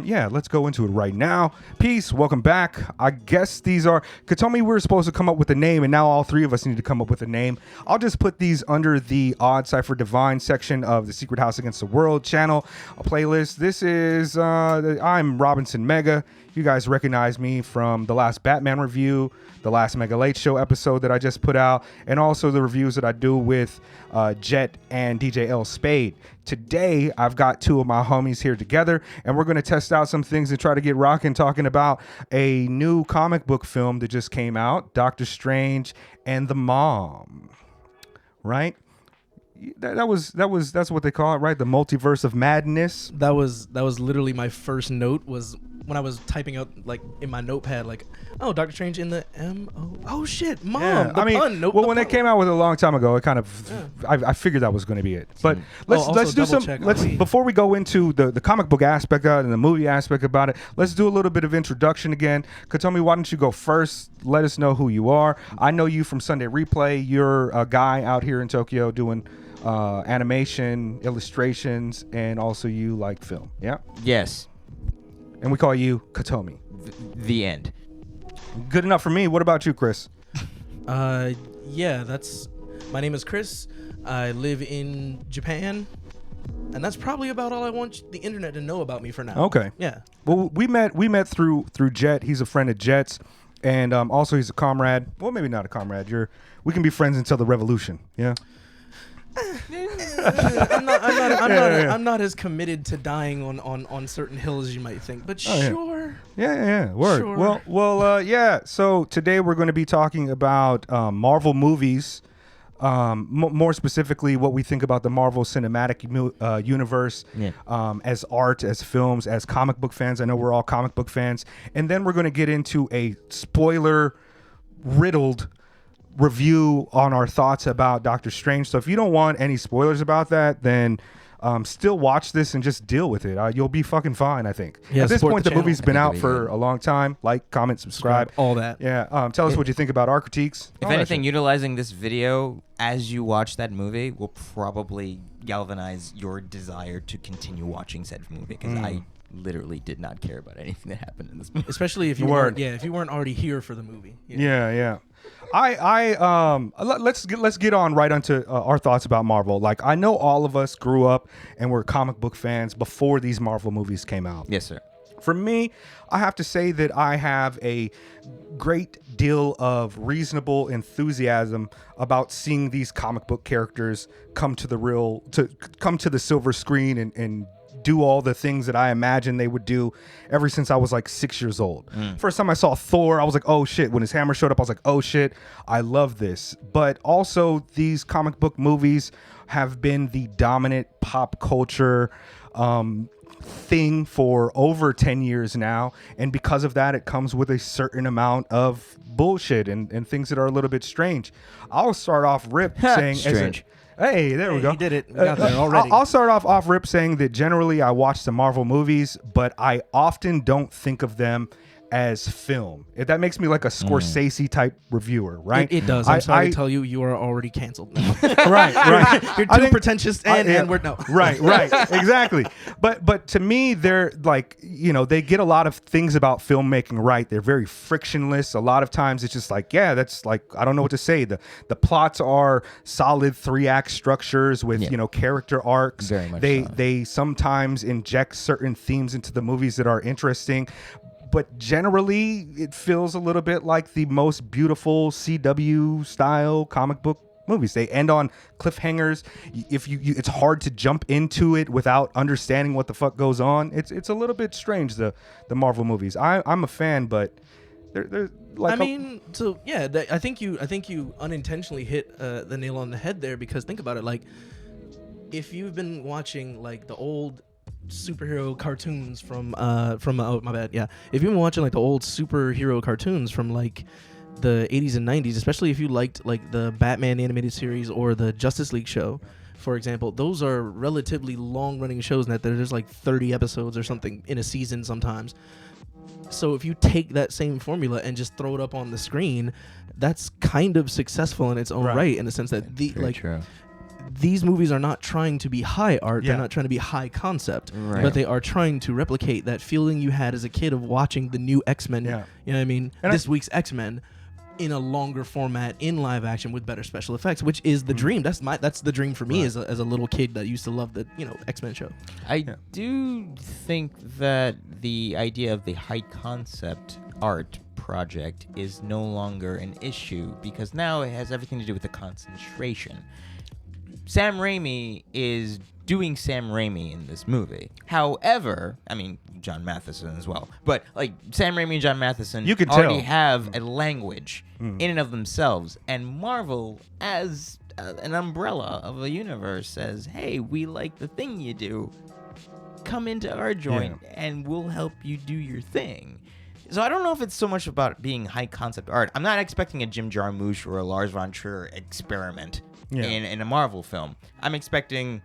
yeah, let's go into it right now. Peace, welcome back. I guess these are Katohmy. We were supposed to come up with a name, and now all three of us need to come up with a name. I'll just put these under the Odd Cipher Divine section of the Secret House Against the World channel, a playlist. This is I'm Robinson Mega. You guys recognize me from the last Batman review, the last Mega Late Show episode that I just put out, and also the reviews that I do with Jet and DJ L Spade. Today, I've got two of my homies here together, and we're going to test out some things and try to get rocking, talking about a new comic book film that just came out, Doctor Strange and the Mom. Right? That's what they call it, right? The Multiverse of Madness. That was literally my first note, was when I was typing out like in my notepad, like, oh, Doctor Strange in the M-O. Oh shit, Mom. Yeah, I mean, pun. Nope, well, when it came out with a long time ago, it kind of, I figured that was going to be it. But let's do some. Before we go into the comic book aspect of it and the movie aspect about it, let's do a little bit of introduction again. Katohmy, why don't you go first? Let us know who you are. I know you from Sunday Replay. You're a guy out here in Tokyo doing animation, illustrations, and also you like film. Yeah. Yes. And we call you Katohmy. The end. Good enough for me. What about you, Chris? Yeah, my name is Chris. I live in Japan, and that's probably about all I want the internet to know about me for now. Okay. Yeah. Well, we met through Jet. He's a friend of Jet's, and also he's a comrade. Well, maybe not a comrade. We can be friends until the revolution. Yeah. I'm not as committed to dying on certain hills as you might think, but sure. Yeah. Word. Sure. Well, yeah. So today we're going to be talking about Marvel movies, more specifically what we think about the Marvel Cinematic Universe, as art, as films, as comic book fans. I know we're all comic book fans, and then we're going to get into a spoiler-riddled review on our thoughts about Doctor Strange. So if you don't want any spoilers about that, then still watch this and just deal with it. You'll be fucking fine, I think. Yeah, at this point, the movie's been out for good. a long time. Like, comment, subscribe. All that. Yeah. Tell us what you think about our critiques. If anything, utilizing this video as you watch that movie will probably galvanize your desire to continue watching said movie, because I literally did not care about anything that happened in this movie. Especially if you weren't already here for the movie. Yeah. Let's get on right onto our thoughts about Marvel. Like, I know all of us grew up and were comic book fans before these Marvel movies came out. Yes, sir. For me, I have to say that I have a great deal of reasonable enthusiasm about seeing these comic book characters come to the silver screen and do all the things that I imagined they would do ever since I was like 6 years old. First time I saw Thor, I was like, oh shit. When his hammer showed up, I was like, oh shit, I love this. But also, these comic book movies have been the dominant pop culture thing for over 10 years now, and because of that, it comes with a certain amount of bullshit and things that are a little bit strange. I'll start off rip saying strange. Hey, there we go. He did it. We got there already. I'll start off rip saying that generally I watch the Marvel movies, but I often don't think of them as film. If that makes me like a Scorsese type reviewer, right? It does. I'm sorry to tell you, you are already canceled. right. You're too pretentious, and we're no. Right, exactly. But to me, they're like, they get a lot of things about filmmaking right. They're very frictionless. A lot of times it's just like, yeah, that's like, I don't know what to say. The plots are solid 3-act structures with character arcs. Very much they sometimes inject certain themes into the movies that are interesting. But generally, it feels a little bit like the most beautiful CW style comic book movies. They end on cliffhangers. If it's hard to jump into it without understanding what the fuck goes on. It's a little bit strange, the Marvel movies. I'm a fan, but they're like. I think you unintentionally hit the nail on the head there, because think about it. Like, if you've been watching like the old superhero cartoons from if you've been watching like the old superhero cartoons from like the 80s and 90s, especially if you liked like the Batman animated series or the Justice League show, for example, those are relatively long running shows that there's like 30 episodes or something in a season sometimes. So if you take that same formula and just throw it up on the screen, that's kind of successful in its own right in the sense that these movies are not trying to be high art. Yeah. They're not trying to be high concept, Right. but they are trying to replicate that feeling you had as a kid of watching the new X-Men. Yeah. You know what I mean? And this week's X-Men in a longer format in live action with better special effects, which is the dream. That's the dream for me as a little kid that used to love the X-Men show. I do think that the idea of the high concept art project is no longer an issue because now it has everything to do with the concentration. Sam Raimi is doing Sam Raimi in this movie. However, I mean, John Matheson as well, but like Sam Raimi and John Matheson You can already tell. have a language in and of themselves, and Marvel, as an umbrella of a universe, says, hey, we like the thing you do. Come into our joint and we'll help you do your thing. So I don't know if it's so much about being high concept art. I'm not expecting a Jim Jarmusch or a Lars von Trier experiment in a Marvel film. I'm expecting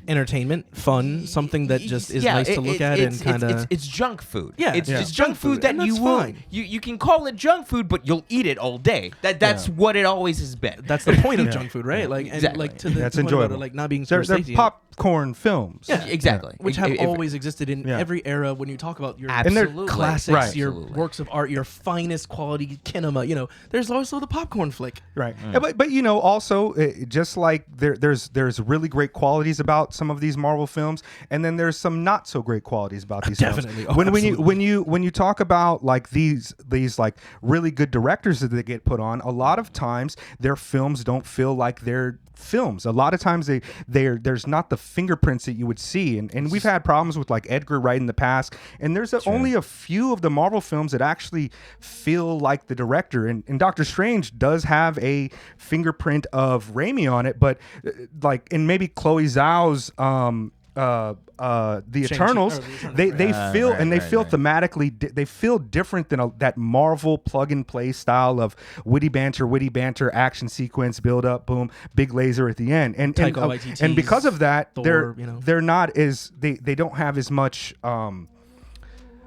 Entertainment, fun, something that just is nice to look at and kind of. it's junk food. Yeah, it's junk food that and you that's will fine. you can call it junk food, but you'll eat it all day. That's what it always has been. That's the point of junk food, right? Like, and Exactly. like to the That's point about enjoyable. it, like not being They're Scorsese, popcorn films. Yeah. Exactly. which have If- always existed in Yeah. every era. When you talk about your And they're Absolutely. classics, Right. your Absolutely. works of art, your finest quality kinema, there's also the popcorn flick. Right, but also just like there's really great qualities about some of these Marvel films, and then there's some not so great qualities about these Definitely. films. Oh, When you talk about like these like really good directors that they get put on, a lot of times their films don't feel like they're films. A lot of times there's not the fingerprints that you would see, and we've had problems with like Edgar Wright in the past, and there's only a few of the Marvel films that actually feel like the director, and Doctor Strange does have a fingerprint of Raimi on it, but like in maybe Chloe Zhao's the Eternals, they feel right, and they right, feel right. thematically they feel different than that Marvel plug and play style of witty banter, action sequence, build up, boom, big laser at the end, and Taika Waititi's and because of that, Thor, they're not as they don't have as much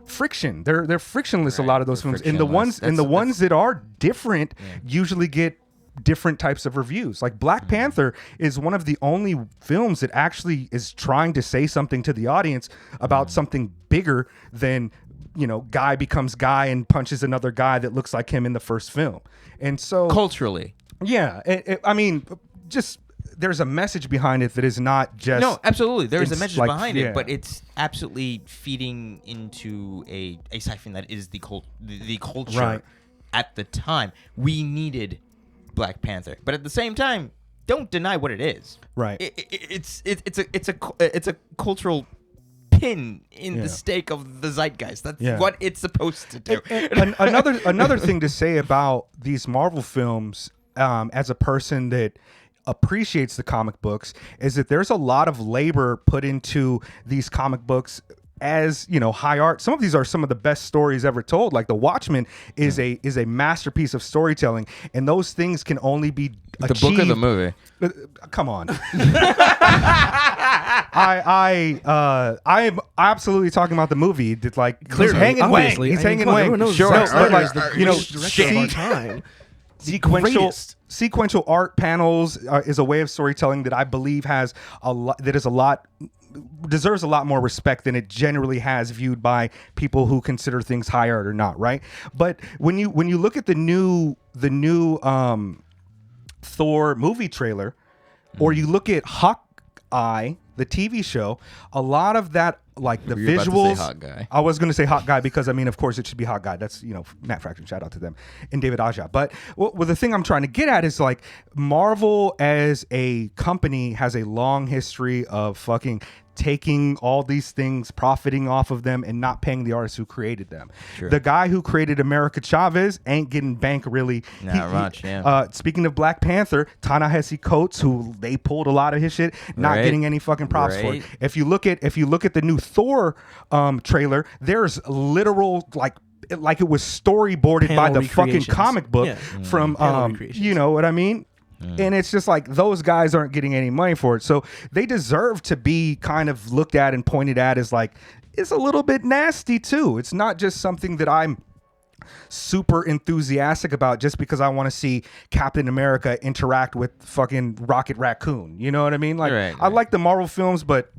friction. They're frictionless. A lot of those they're films, and the ones frictionless. that are different usually get different types of reviews. Like Black Panther is one of the only films that actually is trying to say something to the audience about something bigger than guy becomes guy and punches another guy that looks like him in the first film. And so Culturally. I mean, just there's a message behind it that is not just No, absolutely. There is a it's message like- behind yeah. it, but it's absolutely feeding into a siphon that is the culture Right. at the time. We needed Black Panther, but at the same time, don't deny what it is. Right. It's a cultural pin in Yeah. the stake of the zeitgeist. That's Yeah. what it's supposed to do. Another thing to say about these Marvel films, as a person that appreciates the comic books, is that there's a lot of labor put into these comic books as high art. Some of these are some of the best stories ever told. Like The Watchmen is a masterpiece of storytelling, and those things can only be The achieved. book or the movie? Come on. I'm absolutely talking about the movie. That like Clearly, he's hanging obviously. wing. He's I mean, hanging come on, wing. everyone knows Sure. Zack Snyder Like, is the greatest director of our time. Sequential Greatest. art panels is a way of storytelling that I believe has deserves a lot more respect than it generally has viewed by people who consider things high art or not, right? But when you look at the new Thor movie trailer, or you look at Hawkeye, the TV show, a lot of that, like the You were about to say visuals. Hot Guy. I was going to say Hot Guy because, I mean, of course, it should be Hot Guy. That's, Matt Fraction, shout out to them, and David Aja. But the thing I'm trying to get at is, like, Marvel as a company has a long history of fucking taking all these things, profiting off of them, and not paying the artists who created them. Sure. The guy who created America Chavez ain't getting bank really. Not much, yeah. Speaking of Black Panther, Ta-Nehisi Coates, who they pulled a lot of his shit, not Right. getting any fucking props for it. Right. If you look at the new Thor trailer, there's literal like it was storyboarded Panel by the fucking recreations. comic book Yeah. from Panel recreations. you know what I mean? And it's just like those guys aren't getting any money for it. So they deserve to be kind of looked at and pointed at as like, it's a little bit nasty too. It's not just something that I'm super enthusiastic about just because I want to see Captain America interact with fucking Rocket Raccoon. You know what I mean? Like, Right, I right. like the Marvel films, but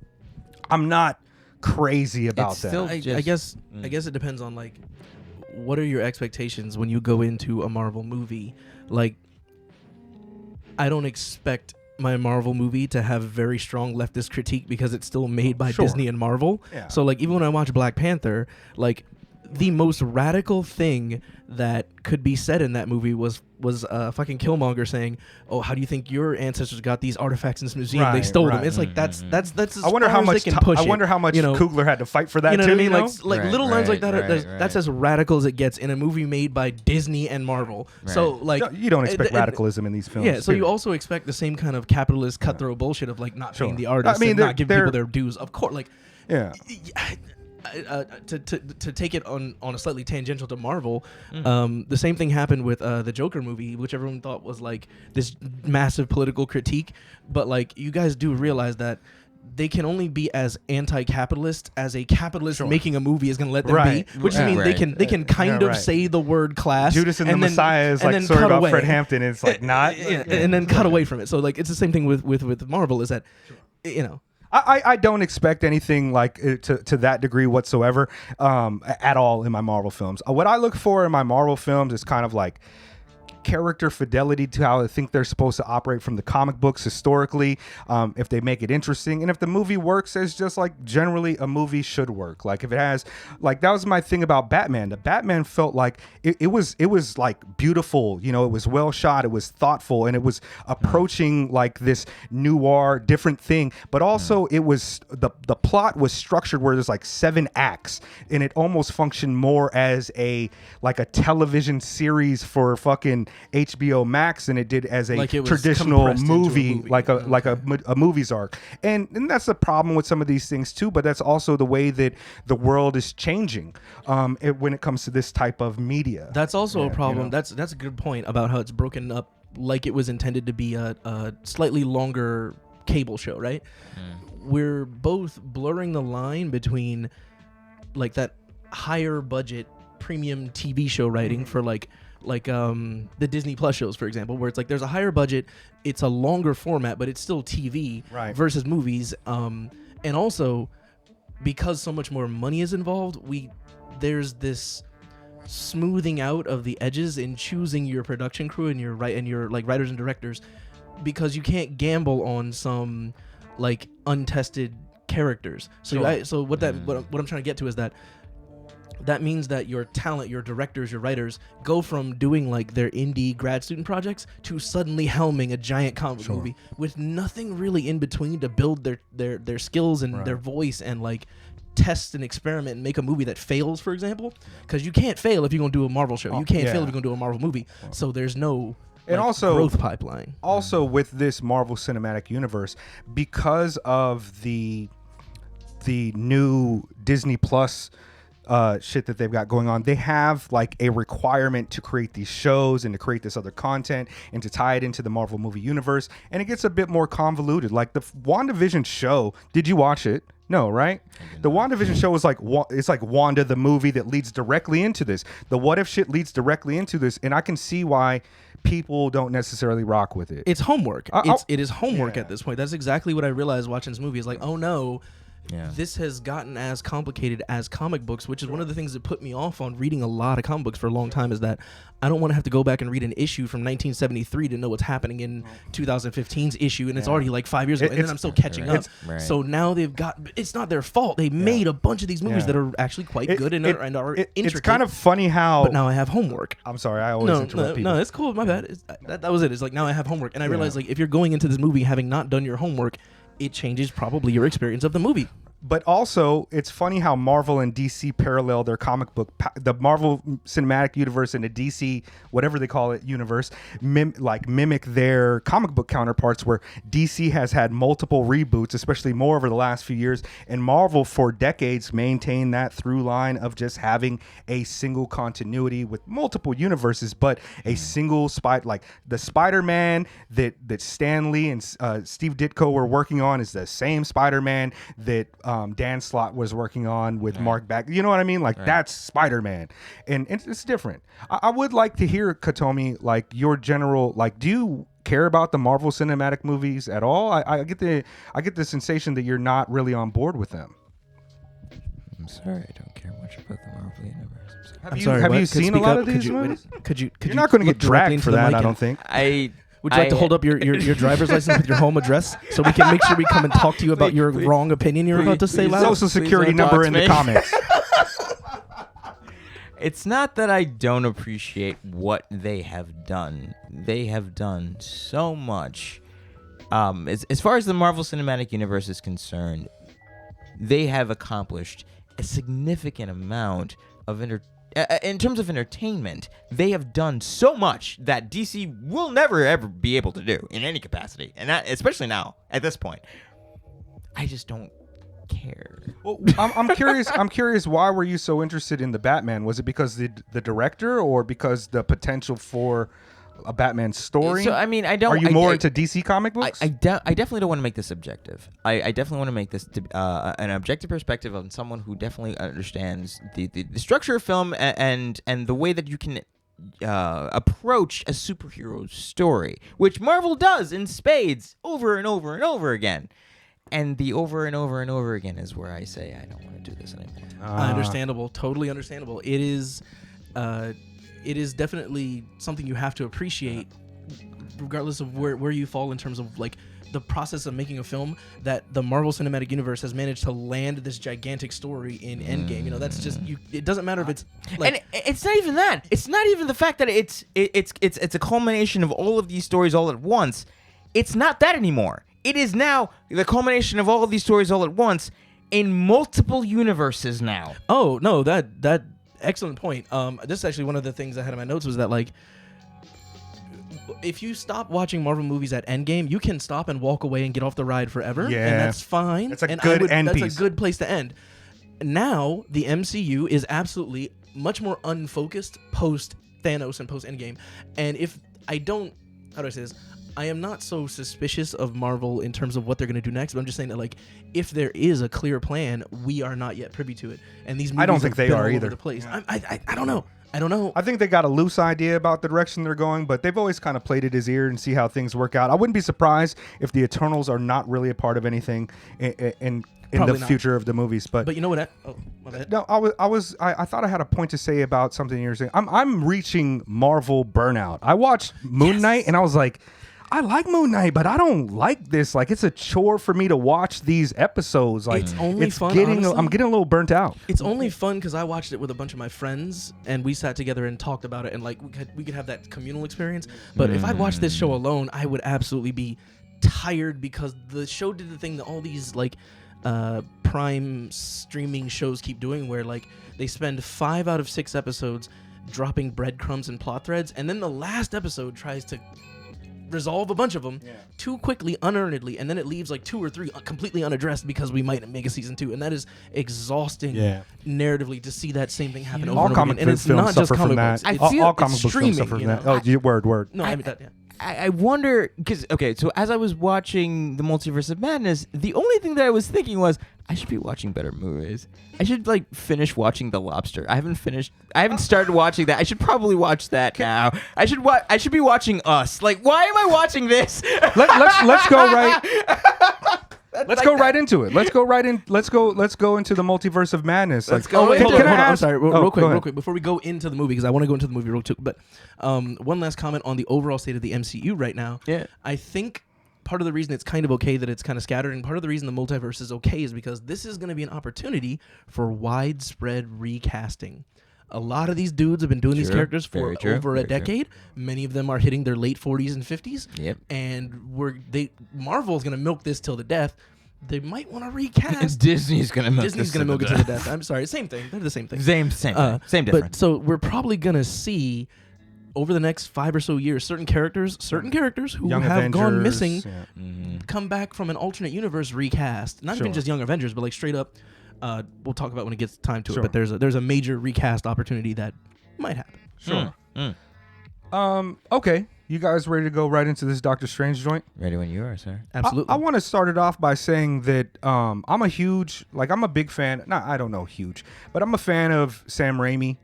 I'm not crazy about It's that. still- I Just- guess it depends on like what are your expectations when you go into a Marvel movie. Like, I don't expect my Marvel movie to have very strong leftist critique because it's still made by Sure. Disney and Marvel. Yeah. So like even when I watch Black Panther, like the most radical thing that could be said in that movie was fucking Killmonger saying, "Oh, how do you think your ancestors got these artifacts in this museum? They Right, stole them." right. It's like that's as I wonder far how as much they can push I it, wonder how much you know? Coogler had to fight for that You know too. what I mean? You know? Like Right, little lines like that. right, That's as radical as it gets in a movie made by Disney and Marvel. Right. So like No, you don't expect and- radicalism in these films. Yeah, so you period. also expect the same kind of capitalist cutthroat bullshit of like not paying Sure. the artists I mean, and they're- not giving they're- people their dues. Of course, like Yeah. to take it on a slightly tangential to Marvel, the same thing happened with the Joker movie, which everyone thought was like this massive political critique. But like you guys do realize that they can only be as anti-capitalist as a capitalist making a movie is going to let them Right. be, which Yeah. means Right. they can kind of right. say the word class. Judas and the then- Messiah is and like then sorry cut about away. Fred Hampton. It's like not. Yeah, and then cut away from it. So like it's the same thing with Marvel is that you know. I don't expect anything like to that degree whatsoever at all in my Marvel films. What I look for in my Marvel films is kind of like character fidelity to how I think they're supposed to operate from the comic books historically, if they make it interesting, and if the movie works as just like generally a movie should work. Like if it has, like that was my thing about Batman. The Batman felt like it was like beautiful, you know, it was well shot, it was thoughtful, and it was approaching like this noir different thing, but also it was the plot was structured where there's like 7 acts, and it almost functioned more as a television series for fucking HBO Max than it did as a Like it was traditional compressed into a movie, movie. like a movie's arc. And that's the problem with some of these things too, but that's also the way that the world is changing when it comes to this type of media. That's also a problem. you know? That's a good point about how it's broken up like it was intended to be a slightly longer cable show, right? We're both blurring the line between like that higher budget premium TV show writing for like the Disney Plus shows, for example, where it's like there's a higher budget, it's a longer format, but it's still TV Right. versus movies. And also because so much more money is involved, there's this smoothing out of the edges in choosing your production crew and your like writers and directors, because you can't gamble on some like untested characters. So Sure. so what I'm trying to get to is that means that your talent, your directors, your writers go from doing like their indie grad student projects to suddenly helming a giant comic book movie with nothing really in between to build their skills and their voice and like test and experiment and make a movie that fails, for example, because you can't fail if you're gonna do a Marvel show. You can't fail if you're gonna do a Marvel movie. So there's no And also- growth pipeline. Also with this Marvel Cinematic Universe, because of the new Disney Plus shit that they've got going on, they have like a requirement to create these shows and to create this other content and to tie it into the Marvel movie universe, and it gets a bit more convoluted. Like the WandaVision show, did you watch it? No, right? The WandaVision show is like it's like Wanda the movie that leads directly into this. The What If shit leads directly into this, and I can see why people don't necessarily rock with it. It's homework. It is homework Yeah. at this point. That's exactly what I realized watching this movie. Is like, oh no, Yeah. this has gotten as complicated as comic books, which is one of the things that put me off on reading a lot of comic books for a long time, is that I don't want to have to go back and read an issue from 1973 to know what's happening in 2015's issue, and it's already like 5 years ago, and then It's- I'm still catching up. Right. So now it's not their fault. They made a bunch of these movies that are actually quite good and are intricate. It's kind of funny how. But now I have homework. I'm sorry, I always interrupt people. No, it's cool. My bad. That was it. It's like now I have homework, and I realized like if you're going into this movie having not done your homework, it changes probably your experience of the movie. But also, it's funny how Marvel and DC parallel their comic book, the Marvel Cinematic Universe and the DC, whatever they call it, universe, mimic their comic book counterparts, where DC has had multiple reboots, especially more over the last few years, and Marvel for decades maintained that through line of just having a single continuity with multiple universes, but a single like the Spider-Man that Stan Lee and Steve Ditko were working on is the same Spider-Man that Dan Slott was working on with Mark Back. You know what I mean? Like that's Spider-Man, and it's different. I would like to hear, Katohmy, like your general, like, do you care about the Marvel Cinematic movies at all? I get the sensation that you're not really on board with them. I'm sorry, I don't care much about the Marvel universe. Have you seen a lot of these movies? Could you You're not going to get dragged for that, I don't think. Would you like to hold up your driver's license with your home address so we can make sure we come and talk to you about your wrong opinion you're about to say loud? Social security number in the comments. It's not that I don't appreciate what they have done. They have done so much. As far as the Marvel Cinematic Universe is concerned, they have accomplished a significant amount of in terms of entertainment. They have done so much that DC will never ever be able to do in any capacity, and that, especially now at this point. I just don't care. Well, I'm curious. I'm curious. Why were you so interested in the Batman? Was it because the director, or because the potential for a Batman story? So I mean, I don't. Are you more into DC comic books? I definitely don't want to make this objective. I definitely want to make this an objective perspective of someone who definitely understands the structure of film and the way that you can approach a superhero story, which Marvel does in spades over and over and over again. And the over and over and over again is where I say I don't want to do this anymore. Understandable, totally understandable. It is definitely something you have to appreciate, regardless of where you fall in terms of like the process of making a film. That the Marvel Cinematic Universe has managed to land this gigantic story in Endgame. You know, that's just you. It doesn't matter if it's like, and it's not even that. It's not even the fact that it's a culmination of all of these stories all at once. It's not that anymore. It is now the culmination of all of these stories all at once in multiple universes now. Oh no, that excellent point. This is actually one of the things I had in my notes was that, like, if you stop watching Marvel movies at Endgame, you can stop and walk away and get off the ride forever. Yeah. And that's fine. That's a good end piece. That's a good place to end. Now, the MCU is absolutely much more unfocused post Thanos and post Endgame. And how do I say this? I am not so suspicious of Marvel in terms of what they're going to do next, but I'm just saying that, like, if there is a clear plan, we are not yet privy to it. And these movies I don't think they are all either. Over the place. I don't know. I don't know. I think they got a loose idea about the direction they're going, but they've always kind of played at his ear and see how things work out. I wouldn't be surprised if the Eternals are not really a part of anything in the future of the movies. But you know what? My bad. No, I thought I had a point to say about something you're saying. I'm reaching Marvel burnout. I watched Moon Knight and I was like, I like Moon Knight, but I don't like this. Like, it's a chore for me to watch these episodes. Like, it's only fun. I'm getting a little burnt out. It's only fun because I watched it with a bunch of my friends, and we sat together and talked about it, and like we could have that communal experience. But if I'd watched this show alone, I would absolutely be tired because the show did the thing that all these like prime streaming shows keep doing, where like they spend 5 out of 6 episodes dropping breadcrumbs and plot threads, and then the last episode tries to resolve a bunch of them too quickly, unearnedly, and then it leaves like 2 or 3 completely unaddressed because we might make a season 2, and that is exhausting narratively to see that same thing happen over and over again. And it's not just comic books. All comic books suffer from that. Word. No, I mean that. Yeah. I wonder, because, okay, so as I was watching the Multiverse of Madness, the only thing that I was thinking was, I should be watching better movies. I should, like, finish watching The Lobster. I haven't started watching that. I should probably watch that now. I should be watching Us. Like, why am I watching this? Let's go right. Let's go right into it. Let's go into the Multiverse of Madness. Let's go. Hold on. I'm sorry. Real quick. Before we go into the movie, because I want to go into the movie real quick. But one last comment on the overall state of the MCU right now. Yeah. I think part of the reason it's kind of okay that it's kind of scattered, and part of the reason the multiverse is okay is because this is going to be an opportunity for widespread recasting. A lot of these dudes have been doing these characters for over a decade. Many of them are hitting their late 40s and 50s. Yep. And Marvel's going to milk this till the death. They might want to recast. Disney's going to milk it till the death. I'm sorry. Same thing. They're the same thing. Same difference. But so we're probably going to see over the next 5 or so years certain characters who Young have Avengers, gone missing come back from an alternate universe recast. Not even just Young Avengers, but like straight up. We'll talk about when it gets time to it, but there's a major recast opportunity that might happen. Okay. You guys ready to go right into this Doctor Strange joint? Ready when you are, sir. Absolutely. I want to start it off by saying that I'm a big fan. Not, I don't know huge, but I'm a fan of Sam Raimi,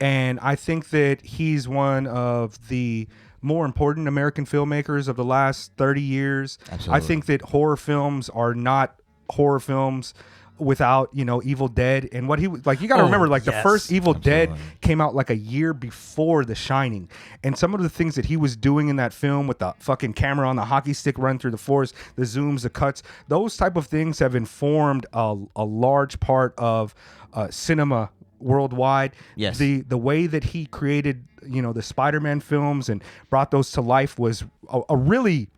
and I think that he's one of the more important American filmmakers of the last 30 years. Absolutely. I think that horror films are not horror films without, Evil Dead. And what he was like, you got to remember, like, the first Evil Dead came out like a year before The Shining. And some of the things that he was doing in that film with the fucking camera on the hockey stick run through the forest, the zooms, the cuts, those type of things have informed a large part of cinema worldwide. Yes. The way that he created, the Spider-Man films and brought those to life was a really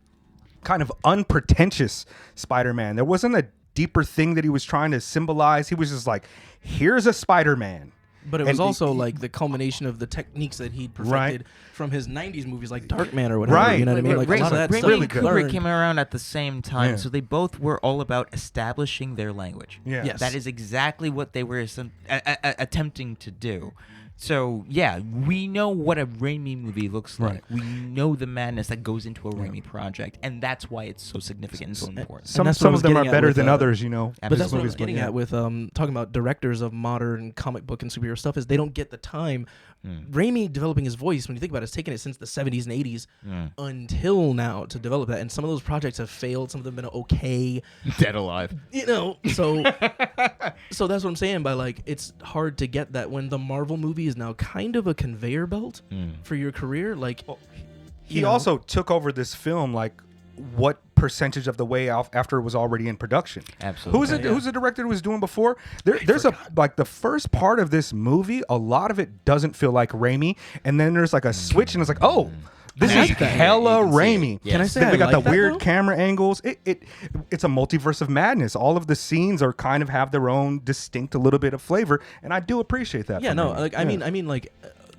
kind of unpretentious Spider-Man. There wasn't a deeper thing that he was trying to symbolize. He was just like, here's a Spider-Man. But it was also like the culmination of the techniques that he'd perfected from his 90s movies like Darkman or whatever. Right. You know what I mean? Like a lot of that stuff. Raimi and Kubrick came around at the same time, Yeah. so they both were all about establishing their language. Yeah. Yes. That is exactly what they were attempting to do. So, yeah, we know what a Raimi movie looks like. Right. We know the madness that goes into a Raimi project, and that's why it's so significant and so important. Some that's what I of was them are getting at better with, than others, But that's what I was movies, getting at with talking about directors of modern comic book and superhero stuff is they don't get the time. Raimi developing his voice, when you think about it, it's taken it since the 70s and 80s until now to develop that. And some of those projects have failed. Some of them have been okay. Dead alive. So that's what I'm saying by, like, it's hard to get that when the Marvel movie is now kind of a conveyor belt for your career. Like, he also took over this film, like, what percentage of the way after it was already in production? Absolutely. Who's the director who was doing before? There's the first part of this movie, a lot of it doesn't feel like Raimi, and then there's like a switch, and it's like, oh, this is hella Raimi. Can I say They I got like the that, weird though? camera angles. It's a multiverse of madness. All of the scenes are kind of have their own distinct, a little bit of flavor, and I do appreciate that. yeah, from no, Raimi. like Yeah. I mean, like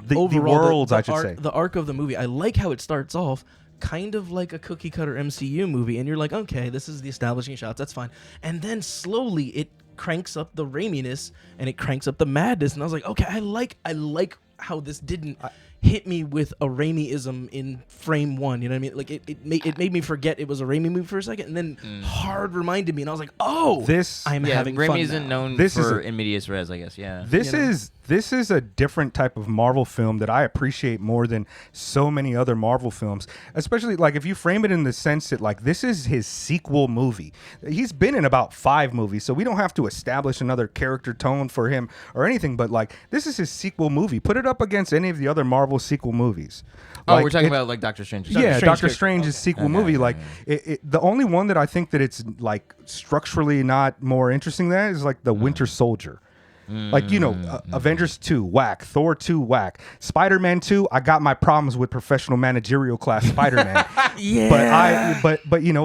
The overall, worlds, the I should arc, say. the arc of the movie. I like how it starts off kind of like a cookie cutter MCU movie, and you're like, okay, this is the establishing shots, that's fine, and then slowly it cranks up the Raiminess and it cranks up the madness, and I was like, okay, I like how this didn't hit me with a Raimi-ism in frame one. You know what I mean? Like it made me forget it was a Raimi movie for a second, and then hard reminded me, and I was like, oh, I'm having Raimi fun isn't now. known This is for a- in medias res, I guess. Yeah. This is a different type of Marvel film that I appreciate more than so many other Marvel films. Especially, like, if you frame it in the sense that, like, this is his sequel movie. He's been in about 5 movies, so we don't have to establish another character tone for him or anything. But, like, this is his sequel movie. Put it up against any of the other Marvel sequel movies. Oh, we're talking about like Doctor Strange. Doctor Strange's sequel movie. Okay. Like, the only one that I think that it's, like, structurally not more interesting than is, like, the Winter Soldier. Like, Avengers 2, whack. Thor 2, whack. Spider-Man 2, I got my problems with professional managerial class Spider-Man. Yeah. But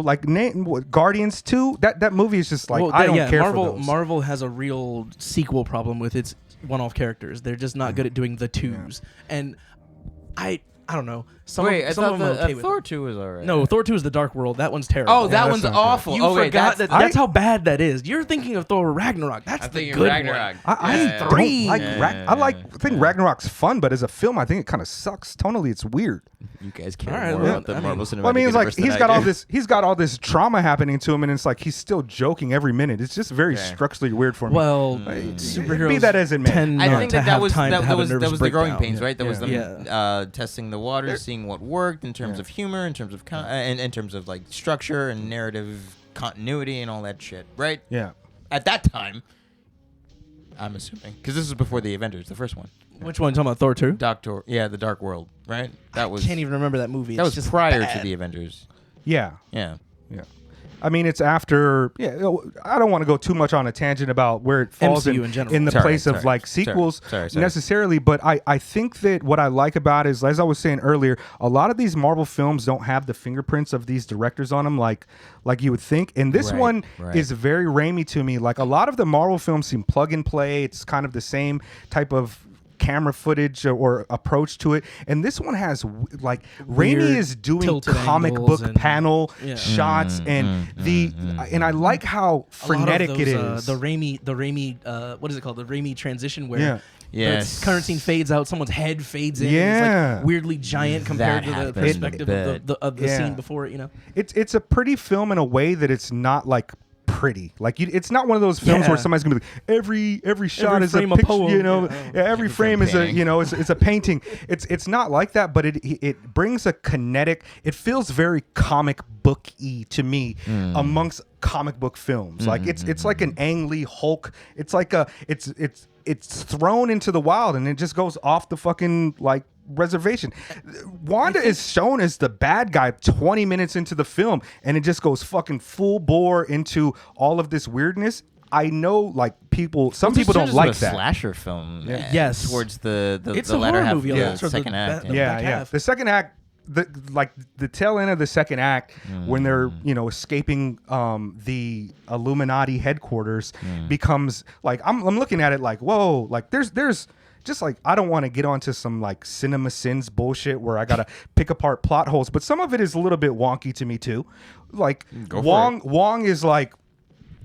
like Guardians 2, that movie is just like, I don't care for those. Marvel has a real sequel problem with its one-off characters. They're just not good at doing the twos. And I don't know. Some of them I'm okay with. Thor 2 is alright. No, Thor 2 is the Dark World. That one's terrible. Oh, that that's one's not awful. You okay, forgot that's that's how bad that is. You're thinking of Thor Ragnarok. That's I'm the thinking good Ragnarok. one. I don't three. like I think Ragnarok's fun, but as a film, I think it kind of sucks. Tonally, it's weird. You guys care All right, more well, about the I mean- Marvel Cinematic Well, I mean, it's like Universe than I do. he's got all this trauma happening to him, and it's like he's still joking every minute. It's just very structurally weird for me. Well, superheroes Be that as it may. tend I not think to that have was time to have a nervous the growing breakdown. pains, right? That was them Yeah. testing the water, seeing what worked in terms of humor, in terms of in terms of like structure and narrative continuity and all that shit, right? Yeah. At that time, I'm assuming because this was before the Avengers, the first one. Which one? Talking about Thor 2? The Dark World, right? That was Can't even remember that movie. that It's was just prior bad. to the Avengers. Yeah. Yeah. Yeah. I mean, it's after. Yeah, I don't want to go too much on a tangent about where it falls MCU in general. in the Sorry, place of sorry, like sorry, sequels sorry. necessarily. But I think that what I like about it is, as I was saying earlier, a lot of these Marvel films don't have the fingerprints of these directors on them like you would think. And this one is very Raimi to me. Like, a lot of the Marvel films seem plug and play. It's kind of the same type of camera footage or approach to it. And this one has like Weird Raimi is doing tilted comic angles book and- panel Yeah. shots and and I like how frenetic a lot of it those, is. the Raimi, what is it called? The Raimi transition where Yeah. Yes. the current scene fades out, someone's head fades in. And Yeah. it's like weirdly giant compared That to the happens perspective a of the Yeah. scene before it. It's a pretty film in a way that it's not like pretty. Like it's not one of those films where Yeah. somebody's gonna be like every shot is a frame a picture. poem. You know, Yeah. every frame is a painting. it's a painting. It's not like that, but it brings a kinetic. It feels very comic book-y to me amongst comic book films. Like it's like an Ang Lee Hulk. It's like it's thrown into the wild and it just goes off the fucking like reservation. Wanda is shown as the bad guy 20 minutes into the film and it just goes fucking full bore into all of this weirdness. I know like some people don't like that. Slasher film. Yes. Towards the It's the a latter horror half movie, of yeah, the towards the second act. back Yeah. half. The second act, the tail end of the second act, when they're escaping the Illuminati headquarters, becomes like I'm looking at it like whoa, like there's just like I don't want to get onto some like cinema sins bullshit where I gotta pick apart plot holes, but some of it is a little bit wonky to me too. Like Wong is like,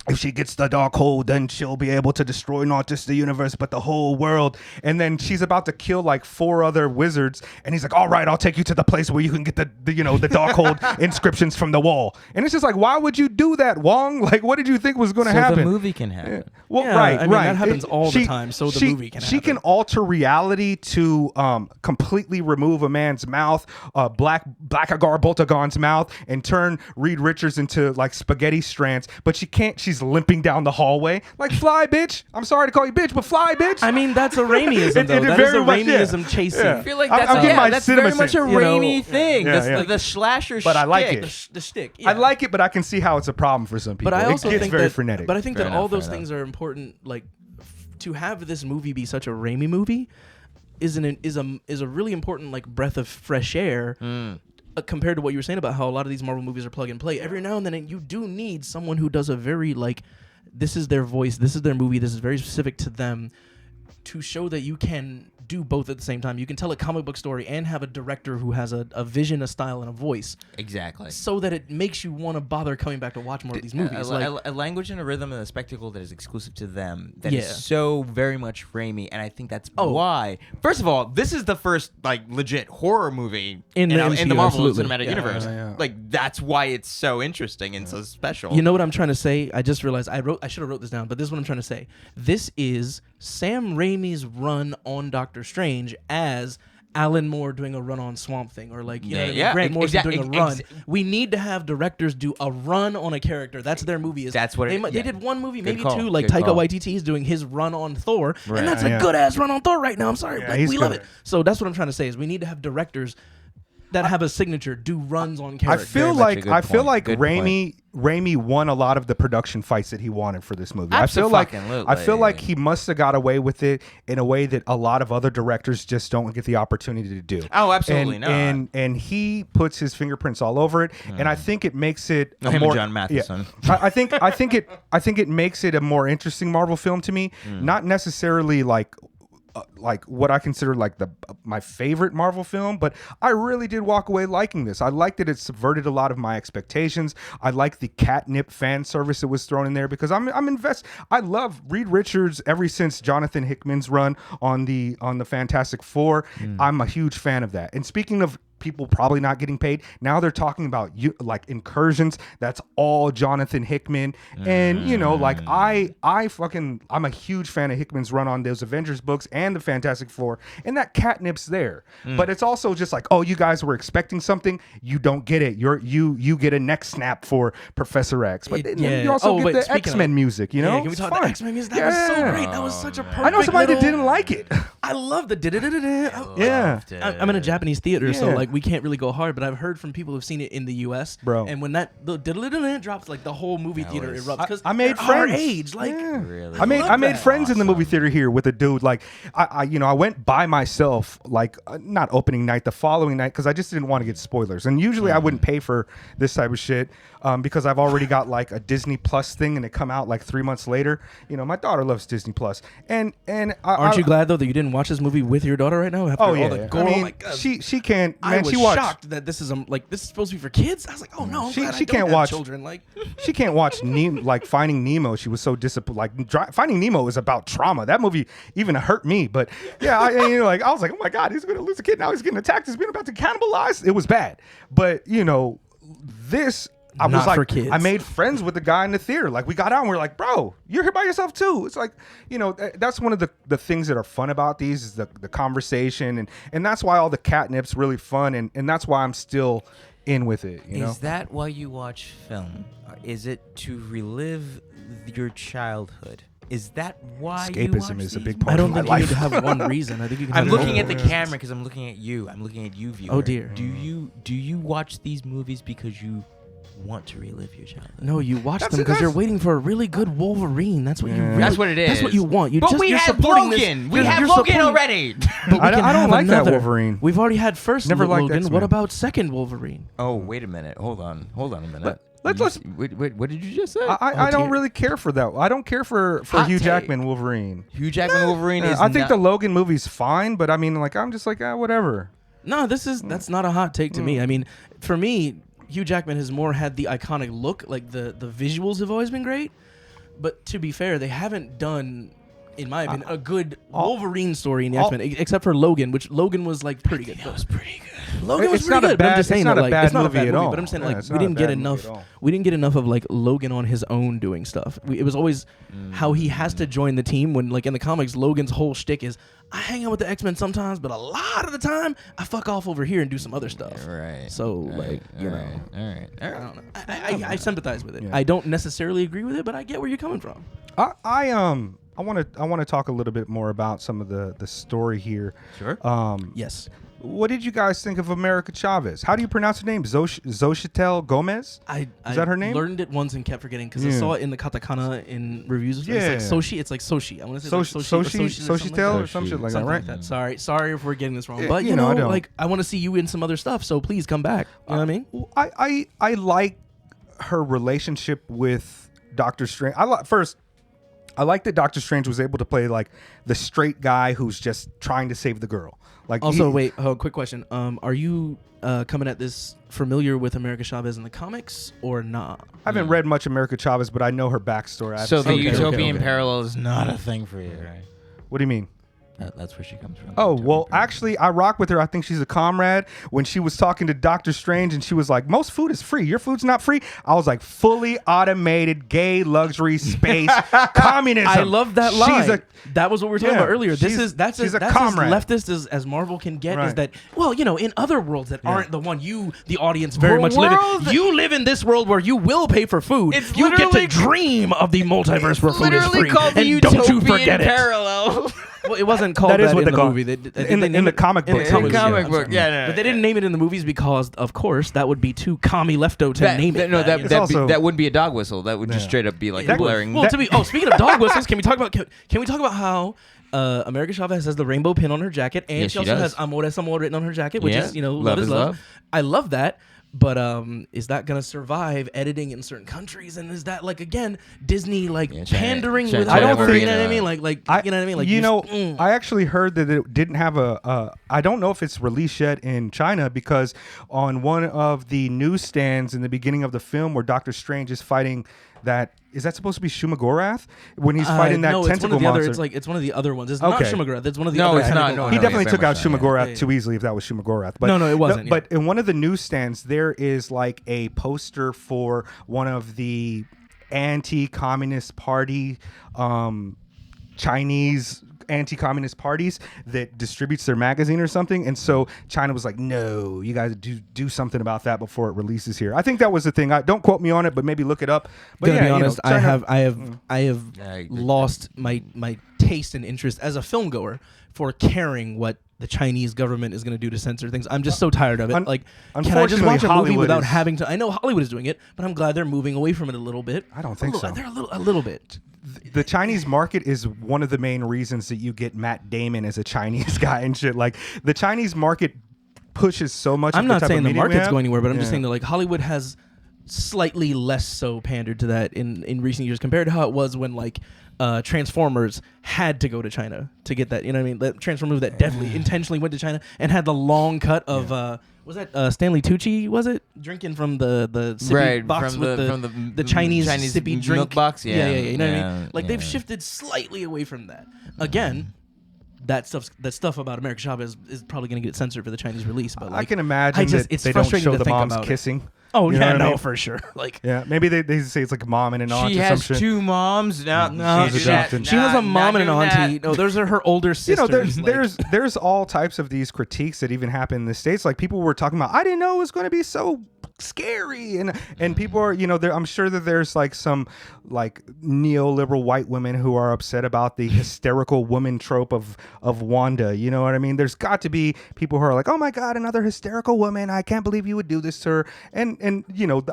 if she gets the dark hold, then she'll be able to destroy not just the universe, but the whole world. And then she's about to kill like 4 other wizards. And he's like, all right, I'll take you to the place where you can get the dark hold inscriptions from the wall. And it's just like, why would you do that, Wong? Like, what did you think was going to So happen? the movie can happen. Well, Yeah, right, I mean, right. that happens all the time, so the movie can She happen. can alter reality to completely remove a man's mouth, Black Agar Boltagon's mouth, and turn Reed Richards into like spaghetti strands. But she can't. She's limping down the hallway like fly, bitch. I'm sorry to call you bitch, but fly, bitch. I mean, that's a Raimiism, though. That is a Raimiism chasing. Yeah. I feel like I'm that's, getting my that's cinema very much a sense. Raimi thing. Yeah, The slasher But I like shtick. it. The shtick. I Yeah. like it, but I can see how it's a problem for some people. But I also it gets think very that, frenetic. But I think Fair that enough, all those fair things are important. Like to have this movie be such a Raimi movie is a really important like breath of fresh air. Compared to what you were saying about how a lot of these Marvel movies are plug and play. Every now and then you do need someone who does a very like, this is their voice, this is their movie, this is very specific to them, to show that you can do both at the same time. You can tell a comic book story and have a director who has a vision, a style, and a voice. Exactly. So that it makes you want to bother coming back to watch more of these movies. A language and a rhythm and a spectacle that is exclusive to them. That is Yeah. so very much Raimi, and I think that's why. First of all, this is the first like legit horror movie In the MCU, Marvel absolutely. Cinematic Yeah. Universe. Yeah. Like that's why it's so interesting and so special. You know what I'm trying to say? I just realized I should have wrote this down, but this is what I'm trying to say. This is Sam Raimi's run on Doctor Strange as Alan Moore doing a run on Swamp Thing, or like Grant Morrison doing a run. We need to have directors do a run on a character. That's their movie. That's what they did one movie, Good maybe call. two. Like Good Taika call. Waititi is doing his run on Thor, Right. and that's Yeah. a good ass run on Thor right now. I'm sorry, Yeah, like, he's we love good. it. So that's what I'm trying to say is we need to have directors that have a signature do runs on characters. I feel much a like good point. Good Raimi won a lot of the production fights that he wanted for this movie. I feel Abso-fucking-lutely. like he must have got away with it in a way that a lot of other directors just don't get the opportunity to do. Oh, absolutely not. And he puts his fingerprints all over it, and I think it makes it No, a him more and John Matheson. Yeah. I think it makes it a more interesting Marvel film to me. Not necessarily like what I consider like my favorite Marvel film, but I really did walk away liking this. I liked that it subverted a lot of my expectations. I like the catnip fan service that was thrown in there because I'm invested. I love Reed Richards ever since Jonathan Hickman's run on the Fantastic Four. I'm a huge fan of that. And speaking of people probably not getting paid, now they're talking about like incursions. That's all Jonathan Hickman. And like I'm a huge fan of Hickman's run on those Avengers books and the Fantastic Four, and that catnip's there. But it's also just like, oh, you guys were expecting something, you don't get it. You get a neck snap for Professor X, but you also get the X-Men music. Can we talk about the X-Men music? That was so great. That was such a perfect. I know somebody that didn't like it. I love the Yeah. I'm in a Japanese theater, so like we can't really go hard. But I've heard from people who've seen it in the U.S. Bro. And when the drops, like the whole movie theater erupts because I made our friends. age, like Really? I made that. friends in the movie theater here with a dude. Like I went by myself, like not opening night, the following night, because I just didn't want to get spoilers. And usually I wouldn't pay for this type of shit because I've already got like a Disney Plus thing, and it come out like 3 months later. My daughter loves Disney Plus, and aren't you glad though that you didn't watch this movie with your daughter right now? After Oh yeah, all the gore? I mean, oh my God. she can't. Man, I was she watched. shocked that this is this is supposed to be for kids. I was like, oh no, I'm glad I she don't can't have watch children. Like, She can't watch Finding Nemo. She was so disappointed. Finding Nemo is about trauma. That movie even hurt me. But yeah, I was like, oh my God, he's gonna lose a kid. Now he's getting attacked. He's being about to cannibalize. It was bad. But this. I Not was like, for kids. I made friends with the guy in the theater. Like we got out and we're like, bro, you're here by yourself too. It's like, that's one of the things that are fun about these is the conversation and that's why all the catnip's really fun and that's why I'm still in with it. Is that why you watch film? Or is it to relive your childhood? Is that why escapism you is a watch big these part I of don't my think life. you need to have one reason. I think you can. I'm have looking at multiple the reasons. camera because I'm looking at you. I'm looking at you, viewer. Oh, dear. Do you watch these movies because you want to relive your childhood? No, you watch That's them it, because you're that's- waiting for a really good Wolverine. That's what you. Yeah. Really, That's what it is. That's what you want. But you're we have supporting Logan. This, We you're- have you're Logan supporting- already. But we I can don't have like that another. Wolverine. We've already had first Never liked Logan. X-Men. What about second Wolverine? Oh, wait a minute. Hold on a minute. Let's- Wait, what did you just say? I don't dear. really care for that. I don't care for Hot Hugh take. Jackman Wolverine. Hugh Jackman Wolverine is. I think not- the Logan movie's fine, but I mean, I'm just like, whatever. No, that's not a hot take to me. I mean, for me, Hugh Jackman has more had the iconic look. Like the visuals have always been great. But to be fair, they haven't done, in my opinion, a good Wolverine story in the X-Men, except for Logan, which Logan was like pretty good. That was pretty good. Logan was It's pretty not a good. But I'm bad- just saying it's not that, a like, bad it's not a movie bad at movie. all. But I'm saying Yeah, like it's we not a didn't get bad movie enough. at all. We didn't get enough of like Logan on his own doing stuff. It was always how he has to join the team. When like in the comics, Logan's whole shtick is I hang out with the X-Men sometimes, but a lot of the time I fuck off over here and do some other stuff. Right. So All like right, you all know. right, all right. I don't know. I sympathize with it. Yeah. I don't necessarily agree with it, but I get where you're coming from. I want to talk a little bit more about some of the story here. Sure. Yes. What did you guys think of America Chavez? How do you pronounce her name? Xochitl Gomez? I that her name? learned it once and kept forgetting because I Yeah. saw it in the katakana in reviews. Yeah. It's like Soshi. It's like Soshi. I want to say like Soshi. Xochitl or some shit like that, Something right? like that. Sorry if we're getting this wrong. Yeah, But you you know, I know, don't. like I want to see you in some other stuff. So please come back. You know what I mean? I like her relationship with Doctor Strange. I like that Doctor Strange was able to play like the straight guy who's just trying to save the girl. Like Also, wait. Quick question. Are you coming at this familiar with America Chavez in the comics or not? I haven't read much America Chavez, but I know her backstory. So the Okay, utopian okay. parallel is not a thing for you, right? What do you mean? That's where she comes from. Oh, well, actually, I rock with her. I think she's a comrade. When she was talking to Doctor Strange and she was like, most food is free. Your food's not free. I was like, fully automated, gay, luxury, space, communism. I love that line. She's a, that was what we were talking Yeah, about earlier. she's That's a as comrade. leftist as Marvel can get. Is Right. that well, you know, in other worlds that aren't the one you, the audience, very much live in. You live in this world where you will pay for food. It's You get to literally- dream of the multiverse where food is Literally free. called the And don't you utopian forget it. parallel. Well, it wasn't called That is what in they the call movie. it. They In the name it- comic in book. the comic book, comic I'm book, sorry. yeah. But they didn't name it in the movies because, of course, that would be too commie lefto to name it. No, that, you know? also- that wouldn't be a dog whistle. That would just Yeah. straight up be like That- blaring. Well, speaking of dog whistles, can we talk about can we talk about how America Chavez has the rainbow pin on her jacket, and Yes, she she also does. has Amor es Amor written on her jacket, which Yeah. is Love love is is love. love. I love that. But is that gonna survive editing in certain countries? And is that like again Disney like Yeah, pandering China- with? I don't her, think- you know what I mean. Like you know what I mean. Like you know, just, I actually heard that it didn't have I don't know if it's released yet in China because on one of the newsstands in the beginning of the film where Doctor Strange is fighting is that supposed to be Shumagorath when he's fighting that no, it's one tentacle of the other. monster? It's like it's one of the other ones. It's Okay. not Shumagorath. It's one of the No, other. it's not. tentacle No, ones. He no, definitely yeah, took very out much so, yeah. Shumagorath Yeah. too easily if that was Shumagorath. But No, it wasn't, yeah. But in one of the newsstands, there is like a poster for one of the anti-communist party Chinese anti-communist parties that distributes their magazine or something, and so China was like, no, you guys do something about that before it releases here. I think that was the thing. Don't quote me on it, but maybe look it up. But Gonna yeah, be honest, China- I have Yeah, lost my taste and interest as a film goer for caring what the Chinese government is going to do to censor things. I'm just so tired of it. Like, can I just unfortunately, watch a movie Hollywood without is- having to? I know Hollywood is doing it, but I'm glad they're moving away from it a little bit. I don't think so. They're a little bit. The Chinese market is one of the main reasons that you get Matt Damon as a Chinese guy and shit. Like the Chinese market pushes so much. I'm of the not type saying of the media we market's have. going anywhere, but I'm Yeah. just saying that like Hollywood has slightly less so pandered to that in recent years compared to how it was when like Transformers had to go to China to get that. You know what I mean? That Transformer movie that definitely intentionally went to China and had the long cut of was that Stanley Tucci? Was it drinking from the sippy box from with the Chinese sippy drink milk box? Yeah, You know what I mean? Like they've shifted slightly away from that. Again, that stuff about American Shop is probably going to get censored for the Chinese release. But like, I can imagine that it's they don't frustrating show to the think moms about it. kissing. Oh You know yeah, what I no, mean? for sure. Like, Yeah, maybe they say it's like a mom and an aunt She or some has shit. 2 moms. No, She's adopted. she has a mom and an auntie. No, those are her older sisters. There's all types of these critiques that even happen in the States. Like people were talking about, I didn't know it was going to be so scary, and people are, I'm sure that there's like some like neoliberal white women who are upset about the hysterical woman trope of Wanda. You know what I mean? There's got to be people who are like, oh my god, another hysterical woman, I can't believe you would do this to her. And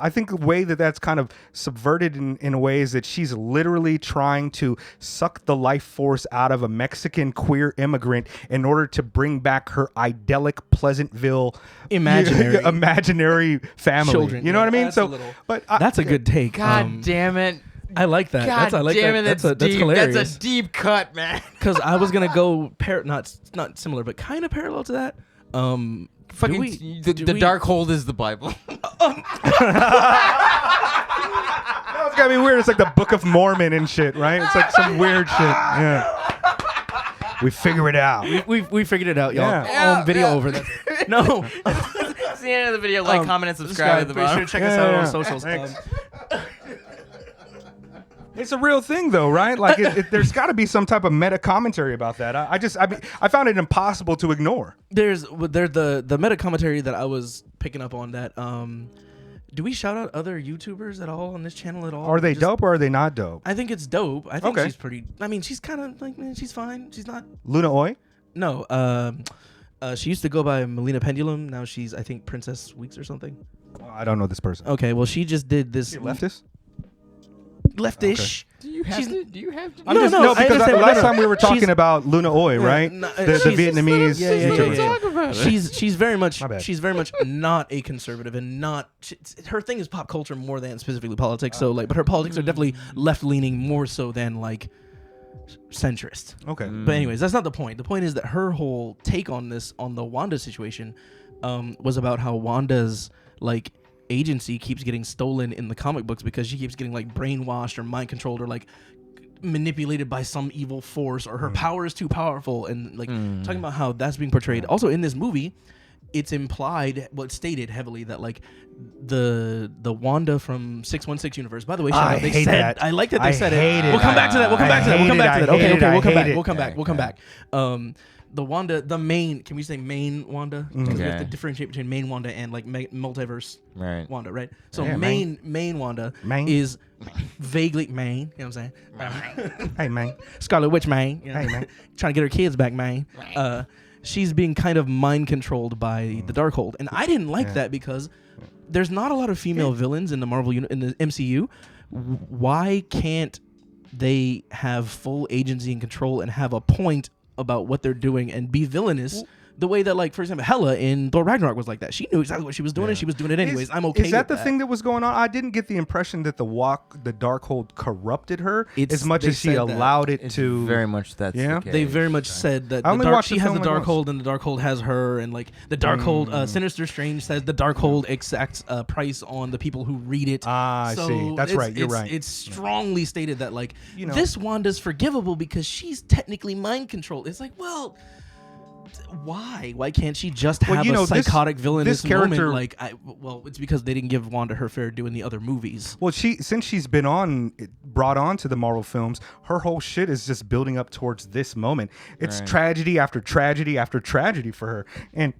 I think the way that that's kind of subverted in a way is that she's literally trying to suck the life force out of a Mexican queer immigrant in order to bring back her idyllic Pleasantville imaginary family. Children, you know what I mean? So, that's a good take. God damn it! I like that. God I like damn that. it! That's That's deep. hilarious. That's a deep cut, man. Because I was gonna go not similar, but kind of parallel to that. Fucking the Darkhold is the Bible. It's gotta be weird. It's like the Book of Mormon and shit, right? It's like some weird shit. Yeah. We figure it out. We figured it out, y'all. Yeah. Video over that. No. That's the end of the video. Like, comment, and subscribe at the Be bottom. sure to check us out on socials. It's a real thing, though, right? Like, there's got to be some type of meta commentary about that. I found it impossible to ignore. There's the meta commentary that I was picking up on that. Do we shout out other YouTubers at all on this channel at all? Are they dope or are they not dope? I think it's dope. I think Okay. she's pretty. I mean, she's kind of like, she's fine. She's not. Luna Oi? No. She used to go by Melina Pendulum. Now she's, I think, Princess Weeks or something. I don't know this person. Okay, well, she just did this. Leftist? Leftish. Do you have to? Do you have to? No, because understand. last time we were talking She's- about Luna Oi, right? The Vietnamese YouTuber. She's very much My bad. she's very much not a conservative and not her thing is pop culture more than specifically politics. So like, but her politics are definitely left leaning more so than like centrist. Okay. But anyways, that's not the point. The point is that her whole take on this, on the Wanda situation, was about how Wanda's like agency keeps getting stolen in the comic books because she keeps getting like brainwashed or mind controlled or like manipulated by some evil force, or her power is too powerful, and like talking about how that's being portrayed. Also in this movie, it's implied, well, it's stated heavily that like the Wanda from 616 universe. By the way, shout out, they hate said that. I like that they I said hate it. it. We'll come back to that. We'll come back to that. We'll come back to that. I Okay, hate it. we'll come I back. hate We'll come it. back. We'll come back. The Wanda, the main. Can we say main Wanda? Because we have to differentiate between main Wanda and like multiverse Right. Right? So Yeah, main Wanda is vaguely main. You know what I'm saying? Hey, man. Scarlet Witch main. You know? Hey, man. Trying to get her kids back main. She's being kind of mind controlled by the Darkhold, and I didn't like that because there's not a lot of female villains in the in the MCU. Why can't they have full agency and control and have a point about what they're doing and be villainous the way that, like, for example, Hela in Thor Ragnarok was like that. She knew exactly what she was doing and she was doing it anyways. I'm okay with that. Is that the thing that was going on? I didn't get the impression that the Darkhold corrupted her as much they as she said allowed it It's to. very much that's Yeah? the case. They very much said that I only watched she the has the film like Darkhold and the Darkhold has her, and like the Darkhold, Sinister Strange says the Darkhold exacts a price on the people who read it. I see. That's right. You're right. It's strongly stated that like You know- this Wanda's forgivable because she's technically mind controlled. It's like, well, why? Why can't she just have a psychotic villainous this character, moment? Like, well, it's because they didn't give Wanda her fair due in the other movies. Well, since she's been brought on to the Marvel films, her whole shit is just building up towards this moment. It's tragedy after tragedy after tragedy for her, and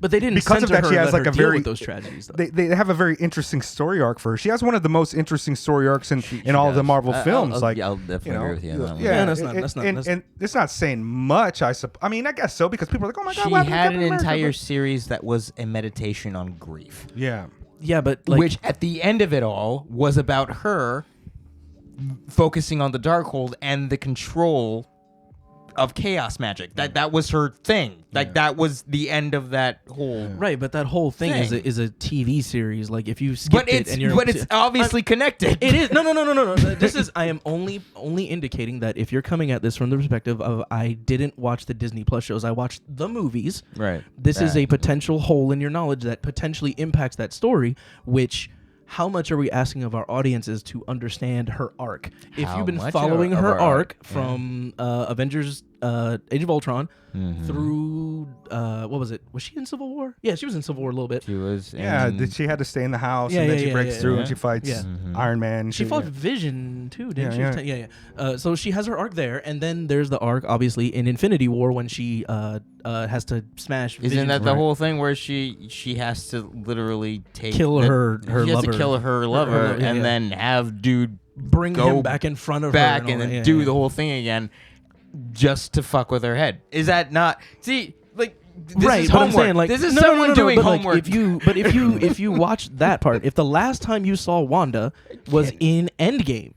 But they didn't because of center that, she her, has let like her a deal very with those tragedies. Though. They have a very interesting story arc for her. She has one of the most interesting story arcs in all of the Marvel films. I'll definitely agree with you on that one. Yeah, that's not. And it's not saying much. I mean, I guess so, because people are like, oh my god, She what happened to had an Captain America? entire series that was a meditation on grief. Yeah. Yeah, but like, Which at the end of it all was about her focusing on the Darkhold and the control of chaos magic. That was her thing. Like that was the end of that whole Right, but that whole thing is thing. is a TV series. Like if you skip it and you're it's obviously connected. It is no. This is I am only indicating that if you're coming at this from the perspective of I didn't watch the Disney Plus shows, I watched the movies. Right. This is a potential hole in your knowledge that potentially impacts that story, which how much are we asking of our audiences to understand her arc? If How you've been much following of her our arc arc? from Avengers Age of Ultron through what was it? Was she in Civil War? Yeah, she was in Civil War a little bit. She was. She had to stay in the house, Yeah, and then yeah, she yeah, breaks yeah, through yeah. and she fights Yeah. Iron Man. She fought Vision too, didn't Yeah, she? Yeah. So she has her arc there, and then there's the arc, obviously, in Infinity War when she has to smash. Isn't Vision's that the arc. whole thing where she has to literally Kill her she has lover. to kill her lover yeah, and yeah. then have dude bring go him back in front of back her and all then that. do Yeah. the whole thing again just to fuck with her head? Is that not see like this right, is but I'm homework. saying like this is no, someone doing but like, homework. if you watch that part, if the last time you saw Wanda was in Endgame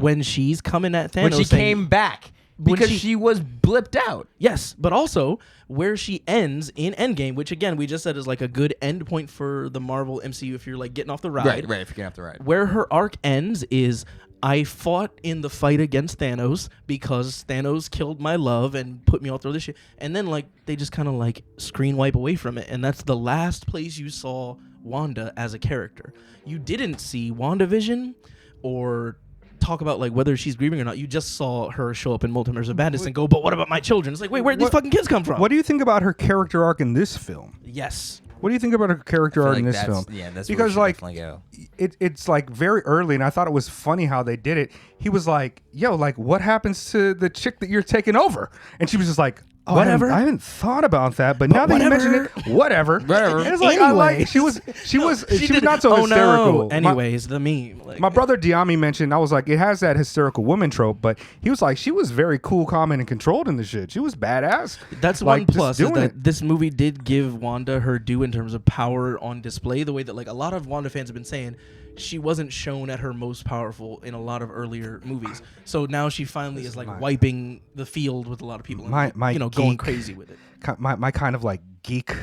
when she's coming at Thanos, when she saying- came back when because she- she was blipped out. Yes, but also where she ends in Endgame, which again we just said is like a good end point for the Marvel MCU if you're like getting off the ride. Right, if you're gonna have to ride. Where her arc ends is I fought in the fight against Thanos because Thanos killed my love and put me all through this shit. And then like they just kind of like screen wipe away from it, and that's the last place you saw Wanda as a character. You didn't see WandaVision or talk about like whether she's grieving or not. You just saw her show up in Multiverse of Madness and go, but what about my children? It's like, wait, where did these fucking kids come from? What do you think about her character arc in this film? Yes. What do you think about her character I feel arc in like this that's- film? yeah, that's because where like she definitely go. it's like very early, and I thought it was funny how they did it. He was like, "Yo, like what happens to the chick that you're taking over?" And she was just like, "Oh, Whatever. I haven't thought about that, but now that you mention it, whatever." Whatever. And it's like I like Anyways. she was she was not so oh, hysterical. No. Anyways, the meme. Like, My brother Diami mentioned, I was like, it has that hysterical woman trope, but he was like, she was very cool, calm, and controlled in the shit. She was badass. That's like, one just plus is doing that it. this movie did give Wanda her due in terms of power on display. The way that like a lot of Wanda fans have been saying, she wasn't shown at her most powerful in a lot of earlier movies. So now she finally is like wiping the field with a lot of people, and, My going geek- crazy with it. My kind of like geek,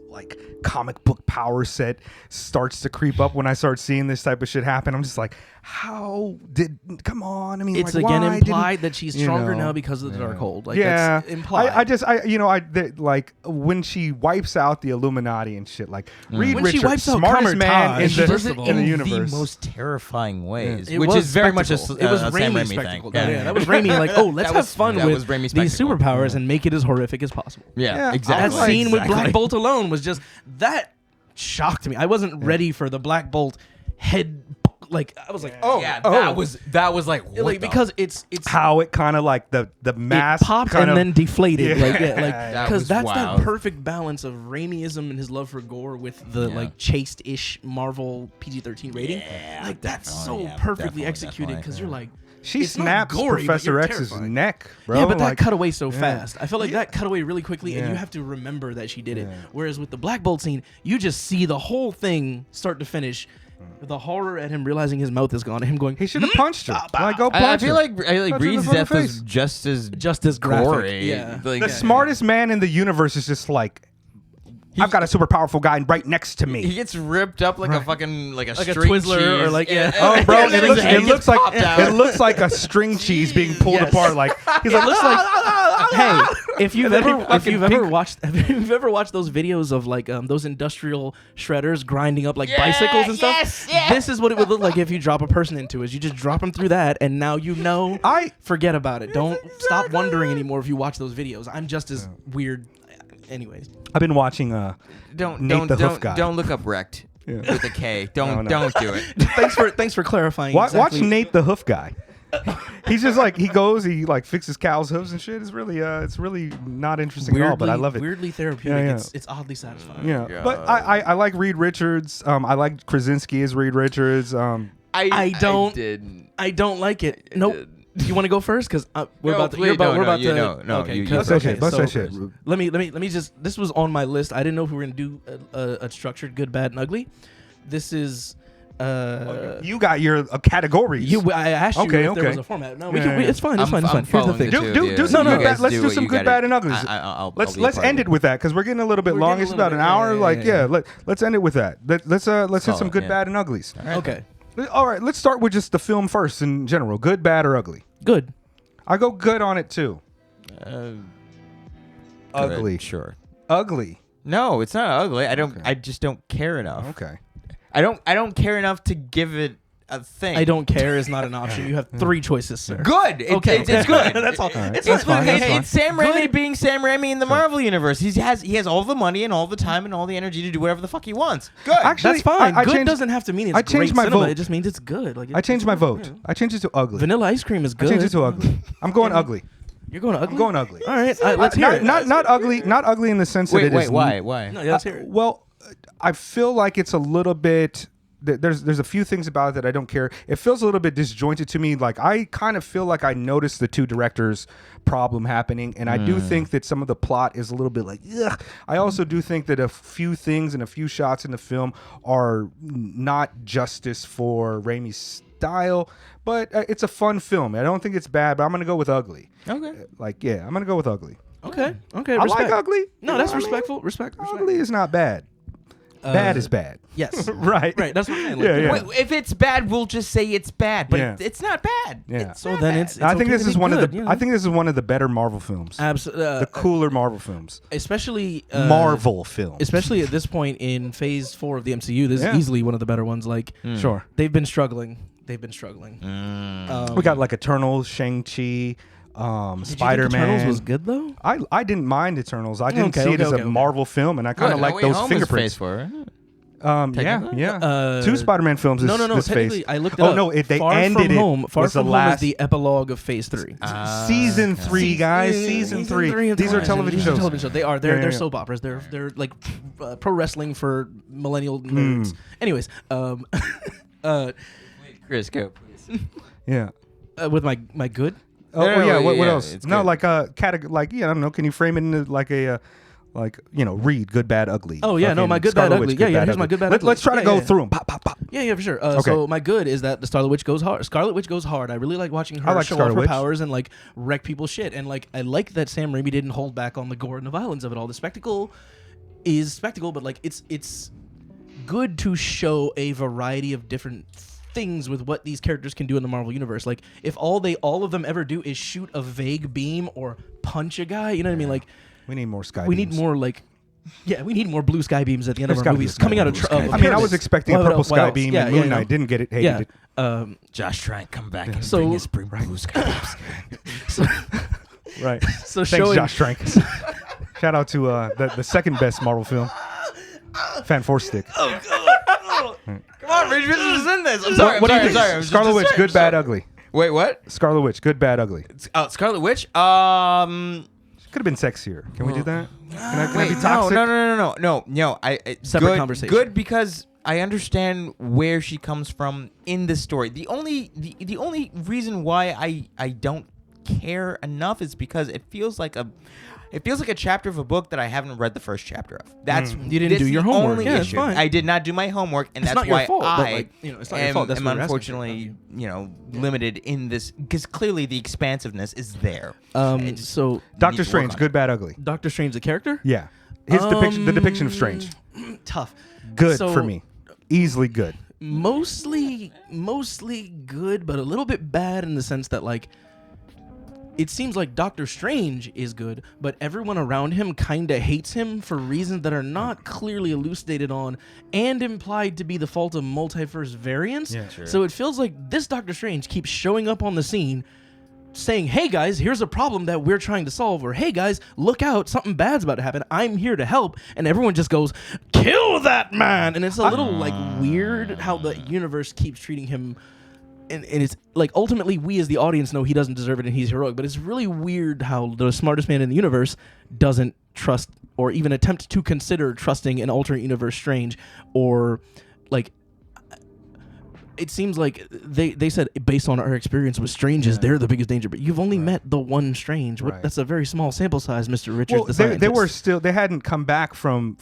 like comic book power set starts to creep up when I start seeing this type of shit happen. I'm just like, come on. I mean, It's like, again why implied didn't- that she's you stronger know? now because of the Darkhold. Like Yeah, that's implied. like when she wipes out the Illuminati and shit, like Reed When she Richards, wipes out smartest Comrade man Taj, in she the, does it in the in universe. The most terrifying ways, It which was is very much a spectacle. It was Sam Raimi Raimi spectacle. thing. Yeah, that was Raimi. Like, oh, let's That have was- fun that with was Raimi these spectacle. superpowers and make it as horrific as possible. Yeah, exactly. That scene with Exactly. Black Bolt alone was just that shocked me. I wasn't ready for the Black Bolt head. Like I was like, oh, yeah, oh. that was like what like the because it's How it kind of like the mask it popped kind and of, then deflated. Yeah. Like That because was that's wild. that perfect balance of Raimiism and his love for gore with the like chaste-ish Marvel PG-13 rating. Yeah, like that's so definitely, yeah, perfectly definitely, executed because definitely, you're like. she it's not snaps gory, but Professor you're X's terrifying. neck, bro. Yeah, but that like, cut away so fast. I felt like that cut away really quickly, and Yeah. you have to remember that she did it. Whereas with the Black Bolt scene, you just see the whole thing start to finish. The horror at him realizing his mouth is gone, and him going, he should have punched her. Like, go punch I feel her. like Punch her in the Reed's fucking death was face. just as graphic. gory. Yeah. Like, The smartest man in the universe is just like, I've got a super powerful guy right next to He me. gets ripped up like a fucking like a Like a string Twizzler cheese. or like, yeah. Oh, bro, And then his head gets popped out. it looks like a string cheese being pulled Yes. apart. Like he's like, looks like, hey, if you've then he ever fucking watched those videos of like those industrial shredders grinding up like bicycles and stuff, this is what it would look like if you drop a person into it. You just drop them through that, and now you know. Forget about it. Don't stop wondering anymore if you watch those videos. I'm just as weird. Anyways, I've been watching Don't Nate the Hoof Guy. don't look up wrecked with a K. Don't do it. thanks for clarifying. Watch exactly. Nate the Hoof Guy. He's just like he like fixes cows' hooves and shit. It's really not interesting at all, but I love it. Weirdly therapeutic. Yeah. It's oddly satisfying. Yeah, God. but I like Reed Richards. I like Krasinski as Reed Richards. I don't like it. Nope. did. You want to go first? Because we're No, about to. please, You're about. no, we're no, about you- to. no, no, okay, you- cut- Bust that shit, okay, bust so that shit. Let me just. This was on my list. I didn't know if we were gonna do a structured good, bad, and ugly. This is You got your categories. I asked you Okay, if there okay. was a format. No, Yeah, yeah. it's fine. It's fine. It's fine. Here's the following thing. the two of you. Do some No, good no, bad. Let's do do what some you good, gotta bad, do. and uglies. I'll Let's be a part end of it with that because we're getting a little bit We're long. getting It's a about little an bit- hour. yeah, Like yeah, yeah, let's end it with that. Let's hit some Solid, good, yeah. bad, and uglies. Okay. All right, let's start with just the film first in general. Good, bad, or ugly. Good. I go good on it too. Ugly. Good, sure. Ugly. No, it's not ugly. I don't. Okay. I just don't care enough. Okay. I don't care enough to give it a thing. I don't care is not an option. You have 3 choices, sir. Good. Okay. It's good. That's all. right. It's That's fine. fine, That's that's fine. It's Sam Raimi Good. being Sam Raimi in the Marvel universe. He has all the money and all the time and all the energy to do whatever the fuck he wants. Good. Actually, That's fine. I Good changed- doesn't have to mean it's I changed great my cinema. vote. It just means it's good. Like I changed my vote. you know. I changed it to ugly. Vanilla ice cream is I good. changed it to ugly. I'm going ugly. You're going ugly. I'm going ugly. All right. Let's hear it. Not ugly. Not ugly in the sense that it Wait, is. why? Why? No, yeah, let's hear it. Well, I feel like it's a little bit. There's a few things about it that I don't care. It feels a little bit disjointed to me. Like I kind of feel like I noticed the 2 directors' problem happening, and I do think that some of the plot is a little bit like. Ugh. I also do think that a few things and a few shots in the film are not justice for Raimi's style, but it's a fun film. I don't think it's bad, but I'm gonna go with ugly. Okay. I'm gonna go with ugly. Okay. Okay. I Respect. like ugly. No, that's respectful. Respect. Ugly is not bad. Bad is bad. Yes. Right. Right. That's what I'm saying. Like, Yeah, yeah. Wait, if it's bad, we'll just say it's bad, but Yeah. it's not bad. Yeah. So then it's I think okay this to is be one good, of the. you know? I think this is one of the better Marvel films. Absolutely. The cooler Marvel films. Especially Marvel films. Especially at this point in Phase 4 of the MCU, this Yeah. is easily one of the better ones. Like Sure. they've been struggling. We got like Eternals, Shang-Chi, Spider-Man. Eternals was good though. I didn't mind Eternals. I didn't Okay, see it okay, as okay, a okay. Marvel film, and I kind of like those fingerprints. Yeah, Technically? yeah. 2 Spider-Man films. No. This Technically, phase. I looked it Oh up. no, they Far ended From it. Home. Far was From the Home last is the epilogue of Phase 3. season 3, guys. Season 3. These are television shows. Television shows. They are. They're Yeah. soap operas. They're like pro wrestling for millennial nerds. Anyways, Chris, go please. Yeah. with my good. Oh, No, yeah. What yeah, else? it's No, good. like a category. Like I don't know. Can you frame it into like a, read good, bad, ugly? Oh, yeah, no, Fucking my good, Scarlet bad, Witch, ugly. Yeah, good, yeah, bad, here's my ugly. good, bad, Let's ugly. try to Yeah, go yeah. through them. Pop, pop, pop. Yeah, for sure. Okay. So my good is that the Scarlet Witch goes hard. Scarlet Witch goes hard. I really like watching her I like show Scarlet off her Witch. powers and like wreck people's shit. And like I like that Sam Raimi didn't hold back on the gore and the violence of it all. The spectacle is spectacle, but like it's good to show a variety of different things with what these characters can do in the Marvel universe. Like if all of them ever do is shoot a vague beam or punch a guy, you know what I mean? Like We need more sky. we beams. need more like. Yeah, we need more blue sky beams at the end There's of our gotta be movies a coming out of. blue sky beam. I pyramids. was expecting a What purple else? sky beam Yeah, and Moon yeah, Knight. Didn't get it. Hated Yeah. it. Josh Trank, come back and So- bring us blue skies. Right. So Thanks, showing Josh Trank. Shout out to the second best Marvel film, Fan Force Stick. Come on, Ridge Business is in this. I'm sorry. What do you I'm think? sorry. I'm just Scarlet Witch, distracted. good, bad, ugly. Wait, what? Scarlet Witch, good, bad, ugly. Scarlet Witch. Could have been sexier. Can we do that? Can I Wait, be no, toxic? no. Separate good, conversation. Good because I understand where she comes from in the story. The only reason why I don't care enough is because it feels like a chapter of a book that I haven't read the first chapter of. That's You didn't do your the homework. only Yeah, it's issue. fine. I did not do my homework, and It's that's not your why fault, but, I like, it's not your fault. That's am what we're asking for unfortunately limited in this because clearly the expansiveness is there. So Doctor Strange, good, bad, ugly. Doctor Strange, the character, Yeah. His depiction, the depiction of Strange, tough, good So, for me. Easily good. Mostly good, but a little bit bad in the sense that like. It seems like Doctor Strange is good, but everyone around him kind of hates him for reasons that are not clearly elucidated on and implied to be the fault of multiverse variants. Yeah, sure. So it feels like this Doctor Strange keeps showing up on the scene saying, hey guys, here's a problem that we're trying to solve, or hey guys, look out, something bad's about to happen. I'm here to help. And everyone just goes, kill that man. And it's a little like weird how the universe keeps treating him. And it's like ultimately we as the audience know he doesn't deserve it and he's heroic, but it's really weird how the smartest man in the universe doesn't trust or even attempt to consider trusting an alternate universe Strange, or like it seems like they said based on our experience with Stranges, they're the biggest danger. But you've only met the one Strange. Right. That's a very small sample size, Mr. Richards. Well, they were still, they hadn't come back from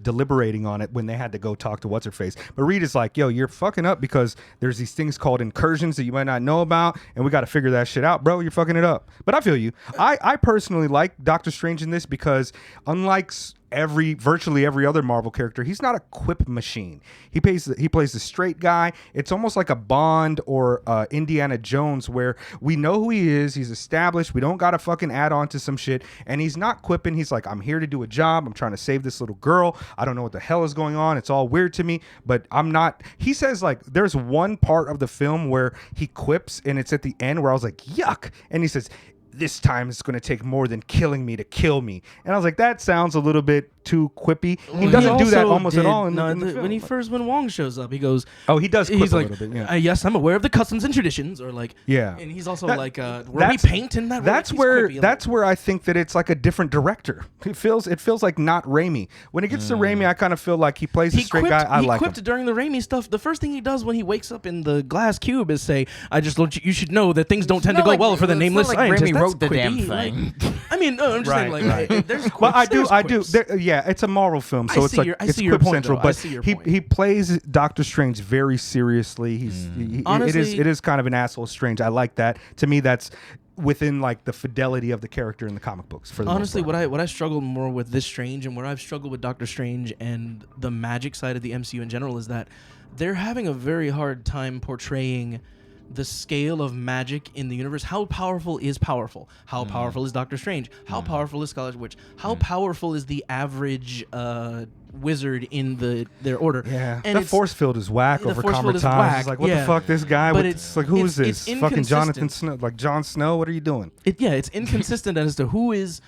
deliberating on it when they had to go talk to what's her face. But Reed is like, yo, you're fucking up because there's these things called incursions that you might not know about, and we got to figure that shit out, bro. You're fucking it up. But I feel you. I personally like Doctor Strange in this because unlike virtually every other Marvel character, he's not a quip machine. He plays the straight guy. It's almost like a Bond or Indiana Jones, where we know who he is. He's established. We don't gotta fucking add on to some shit. And he's not quipping. He's like, I'm here to do a job. I'm trying to save this little girl. I don't know what the hell is going on. It's all weird to me, but I'm not. He says, like, there's one part of the film where he quips, and it's at the end where I was like, yuck. And he says, this time it's going to take more than killing me to kill me. And I was like, that sounds a little bit too quippy. He doesn't do that almost at all in the film. When Wong shows up, he goes, oh, he does quip he's a like, little bit, yeah. Yes, I'm aware of the customs and traditions, or like, yeah. And he's also like, were we painting that? That's where I think that it's like a different director. It feels like not Raimi. When it gets to Raimi, I kind of feel like he plays a straight guy. I like him. He quipped during the Raimi stuff. The first thing he does when he wakes up in the glass cube is say, I just want you should know that things don't tend to go well for the nameless scientist. Raimi wrote the damn thing. I mean, no, I'm just saying, like, there's quips. Well, I do. Yeah, it's a Marvel film, so it's like it's quip central. But he plays Doctor Strange very seriously. It is kind of an asshole Strange. I like that. To me, that's within like the fidelity of the character in the comic books. For the honestly, what I struggled more with this Strange, and where I've struggled with Doctor Strange and the magic side of the MCU in general, is that they're having a very hard time portraying the scale of magic in the universe. How powerful is powerful? How powerful is Doctor Strange? How powerful is Scarlet Witch? How powerful is the average wizard in their order? Yeah, and the force field is whack over common times. It's like, what the fuck, this guy? But it's like, who is this? Fucking Jonathan Snow? Like Jon Snow? What are you doing? It's inconsistent as to who is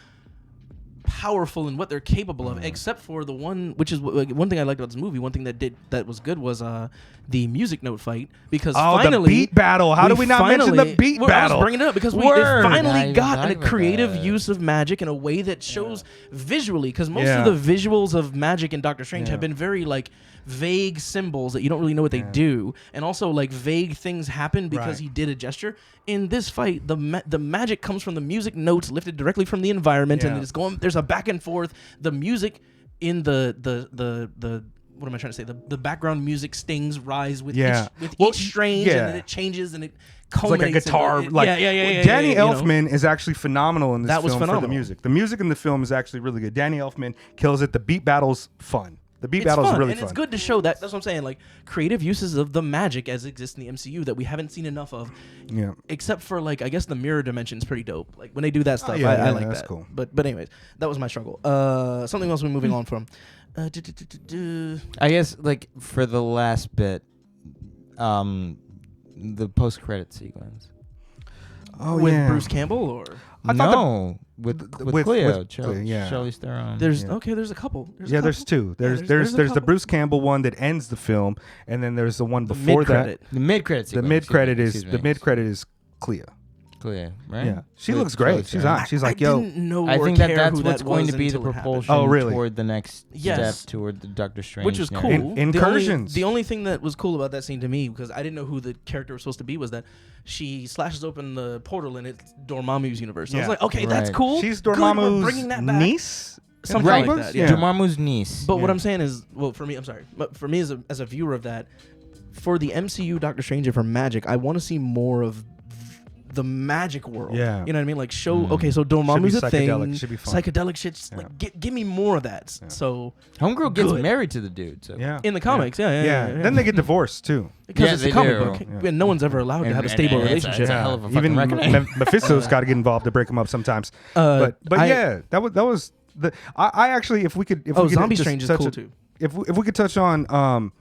powerful and what they're capable of, except for the one, which is one thing I liked about this movie. One thing that was good was the music note fight, because finally the beat battle. How do we not mention the beat battle? I was bringing it up because we finally got a creative use of magic in a way that shows visually, because most of the visuals of magic in Doctor Strange have been very like vague symbols that you don't really know what they do, and also like vague things happen because he did a gesture. In this fight, the magic comes from the music notes lifted directly from the environment, and it's going. There's a back and forth. The music in the what am I trying to say? The background music stings rise with each Strange, and then it changes and it culminates. It's like a guitar. Danny Elfman is actually phenomenal in this film for the music. The music in the film is actually really good. Danny Elfman kills it. The beat battle's fun. The beat battle is really fun. And it's good to show that. That's what I'm saying. Like, creative uses of the magic as exists in the MCU that we haven't seen enough of. Yeah. Except for, like, I guess the mirror dimension is pretty dope. Like, when they do that stuff, I like that. That's cool. But anyways, that was my struggle. Something else we're moving on from. I guess, like, for the last bit, the post-credit sequence. With Bruce Campbell, or? With Cleo, Charlize Theron. There's a couple. There's two. There's the Bruce Campbell one that ends the film, and then there's the one before that. The mid-credit. The mid-credit is Cleo. Right? Yeah, she looks great. She's on. She's like, yo. I think that's what's going to be the propulsion toward the next step toward the Doctor Strange, which was cool. Incursions. The only thing that was cool about that scene to me, because I didn't know who the character was supposed to be, was that she slashes open the portal and it's Dormammu's universe. So I was like, okay, that's cool. She's Dormammu's niece. Something like that. Yeah. Dormammu's niece. But what I'm saying is, for me, I'm sorry, but for me as a viewer of that, for the MCU Doctor Strange and for magic, I want to see more of the magic world. Yeah. You know what I mean? Like, show, okay, so Dormammu's a thing. Should be fun. Psychedelic shit. Like, give me more of that. Yeah. So Homegirl gets married to the dude. So. In the comics, yeah. Then they get divorced, too. Because it's a comic book. And no one's ever allowed to have a stable relationship. It's a hell of a Even Mephisto's got to get involved to break them up sometimes. But that was the... I actually, if we could... Zombie Strange is cool, too. If we could touch on...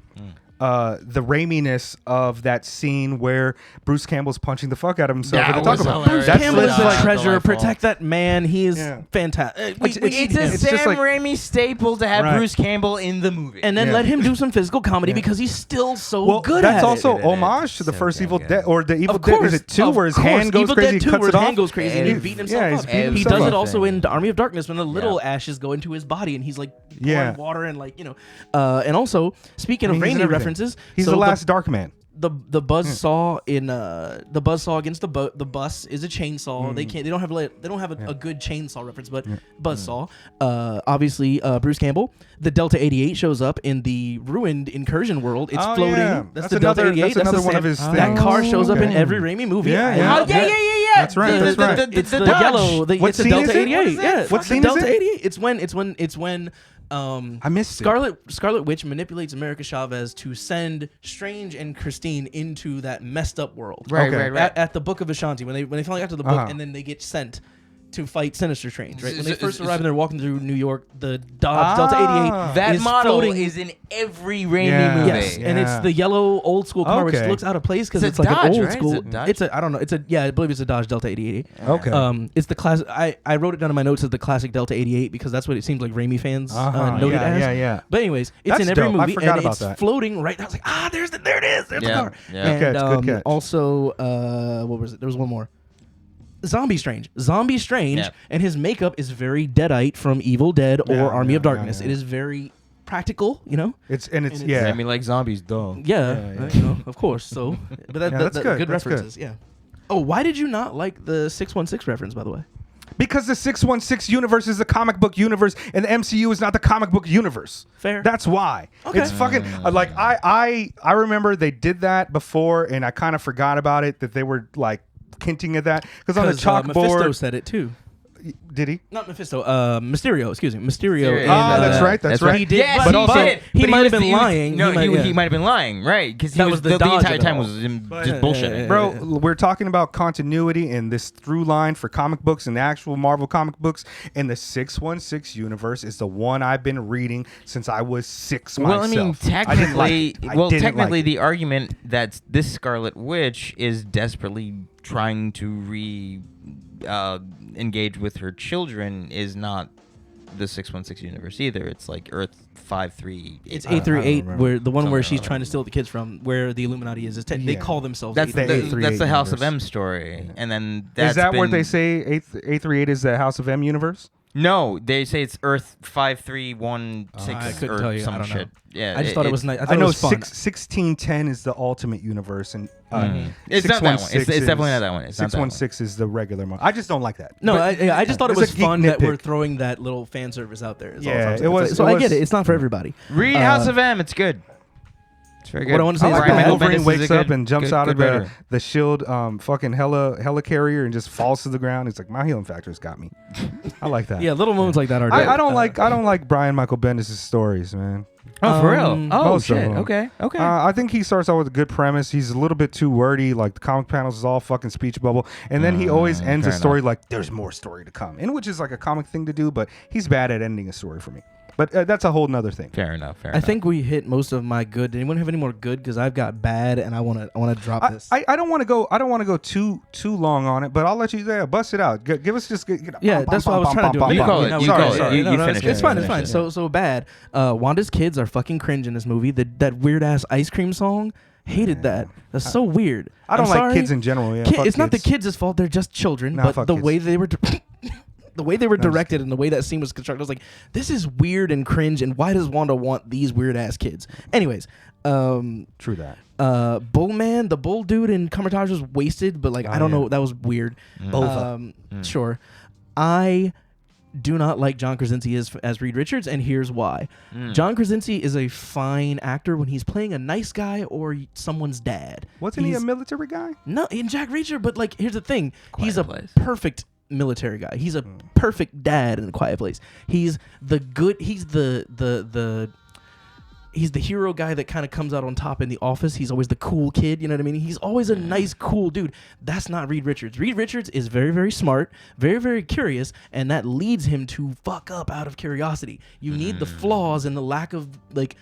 the Raimi-ness of that scene where Bruce Campbell's punching the fuck out of himself. Bruce Campbell is a treasure. Protect that man. He is fantastic. It's a Sam Raimi staple to have Bruce Campbell in the movie. And then let him do some physical comedy because he's still so good at it. That's also homage to the first Evil Dead, or the Evil Dead. Is it 2 where his hand goes crazy? Evil Dead 2 where his hand goes crazy and he's beating himself up. He does it also in Army of Darkness when the little ashes go into his body and he's like pouring water and like, and also, speaking of Raimi references, he's the last Dark Man. the buzzsaw in the buzzsaw against the bus is a chainsaw. They don't have a good chainsaw reference, but buzzsaw. Obviously, Bruce Campbell. The Delta 88 shows up in the ruined incursion world. It's floating. Yeah. That's the Delta 88. That's another one of his things. That car shows up in every Raimi movie. Yeah. That's right. That's right. It's the yellow. It's the Delta 88. Yeah. What scene Delta is it? 88. It's when I missed Scarlet Witch manipulates America Chavez to send Strange and Christine into that messed up world. Right. At the Book of Ashanti, when they finally got to the book, and then they get sent to fight Sinister Strange. Right when they first arrive and they're walking through New York, the Dodge Delta 88 that is model floating. is in every Raimi movie. Yes, and it's the yellow old school car which looks out of place because it's like Dodge, an old right? school. Is it Dodge? It's a I don't know. I believe it's a Dodge Delta 88. Okay. It's the classic. I wrote it down in my notes as the classic Delta 88 because that's what it seems like Raimi fans noted as. Yeah. But anyways, it's That's in every dope. I movie forgot and about it's that. floating right now. I was like, there it is. There's the car. Yeah. And Good catch. also, what was it? There was one more. Zombie Strange, Yeah. and his makeup is very Deadite from Evil Dead or Army of Darkness. yeah. It is very practical, It's Raimi like zombies, though. of course. So, but that's good. Good That's references. Yeah. Oh, why did you not like the 616 reference, by the way? Because the 616 universe is the comic book universe, and the MCU is not the comic book universe. Fair. That's why. Okay. It's fucking like I remember they did that before, and I kind of forgot about it that they were like hinting at that because on the Mephisto chalkboard. said it too. Did he? Not Mephisto. Mysterio. Excuse me. Mysterio. That's right. That's right. He did. Yes, but he also, did. he But might have was- been lying. No, he he might have been lying, right? Because That was the the dodge entire of it time all. was him But- just bullshitting. Bro, we're talking about continuity and this through line for comic books and the actual Marvel comic books. And the 616 universe is the one I've been reading since I was 6 Well, myself. I mean, I didn't like it. I didn't technically, like it. the argument that this Scarlet Witch is desperately trying to engage with her children is not the 616 universe either. It's like Earth 538. It's 838, where the one where Something she's trying to steal the kids from, where the Illuminati is. They call themselves. That's 838. that's the House of universe. M story, and then Is that where been- they say 838 is the House of M universe? No, they say it's Earth 5316 I couldn't or tell you. some I don't know. shit. Yeah, I just thought it was nice. I thought I know it was fun. 1610 is the ultimate universe, and It's not that one. 616 It's definitely not that one. It's not that one. 616 is the regular one. I just don't like that. No, But I just thought it it's was a geek fun that we're nitpick. throwing that little fan service out there. Is all Yeah, I'm saying. it was- So it I get was- it. It's not for everybody. Read House of M. It's good. It's very good. What I want to say is I like Brian when Michael Wolverine Bendis is wakes a up good- and jumps good- out of good writer. the shield fucking hella carrier and just falls to the ground. It's like my healing factor's got me. I like that. Yeah, little moments like that are. I dope. don't like Brian Michael Bendis' stories, man. Oh, for real? Oh, most of shit. them. Okay. I think he starts out with a good premise. He's a little bit too wordy. Like the comic panels is all fucking speech bubble, and then he always ends a fair story like there's more story to come, and which is like a comic thing to do. But he's bad at ending a story for me. But that's a whole nother thing. Fair enough. I think we hit most of my good. Did anyone have any more good? Because I've got bad, and I want to drop this. I don't want to go too long on it, but I'll let you bust it out. Give us just That's what I was trying to do. You call it. You call it. You No, finish it. it's fine. It's Finish fine. it. So bad. Wanda's kids are fucking cringe in this movie. That weird ass ice cream song. Hated that. That's so weird. I don't I'm like sorry. kids in general. Yeah, fuck It's not the kids. kids' fault. They're just children. Nah, But fuck the kids. way they were. The way they were directed and the way that scene was constructed, I was like, this is weird and cringe, and why does Wanda want these weird ass kids? Anyways, True that. Bullman, the bull dude in Kamar-Taj was wasted, but like I don't know, that was weird. Sure. I do not like John Krasinski as Reed Richards, and here's why. John Krasinski is a fine actor when he's playing a nice guy or someone's dad. Wasn't he a He's- military guy? No, in Jack Reacher, but like here's the thing. He's a Place. perfect military guy. He's a perfect dad in A Quiet Place. He's the good he's the hero guy that kind of comes out on top in The Office. He's always the cool kid, you know what I mean? He's always a nice, cool dude. That's not Reed Richards. Reed Richards is very, very smart, very, very curious, and that leads him to fuck up out of curiosity. You need the flaws and the lack of like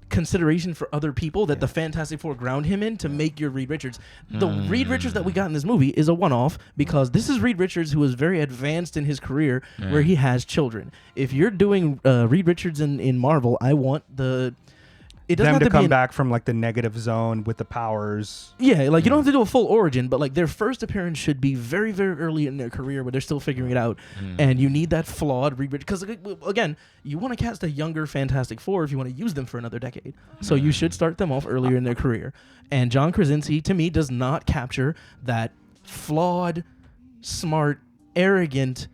consideration for other people that the Fantastic Four ground him in to make your Reed Richards. The Reed Richards that we got in this movie is a one-off because this is Reed Richards who is very advanced in his career where he has children. If you're doing Reed Richards in Marvel, I want the it doesn't them have to to come be back from like the negative zone with the powers. Yeah, like you don't have to do a full origin, but like their first appearance should be very, very early in their career where they're still figuring it out, and you need that flawed rebridge because again, you want to cast a younger Fantastic Four if you want to use them for another decade, so you should start them off earlier in their career. And John Krasinski to me does not capture that flawed, smart, arrogant,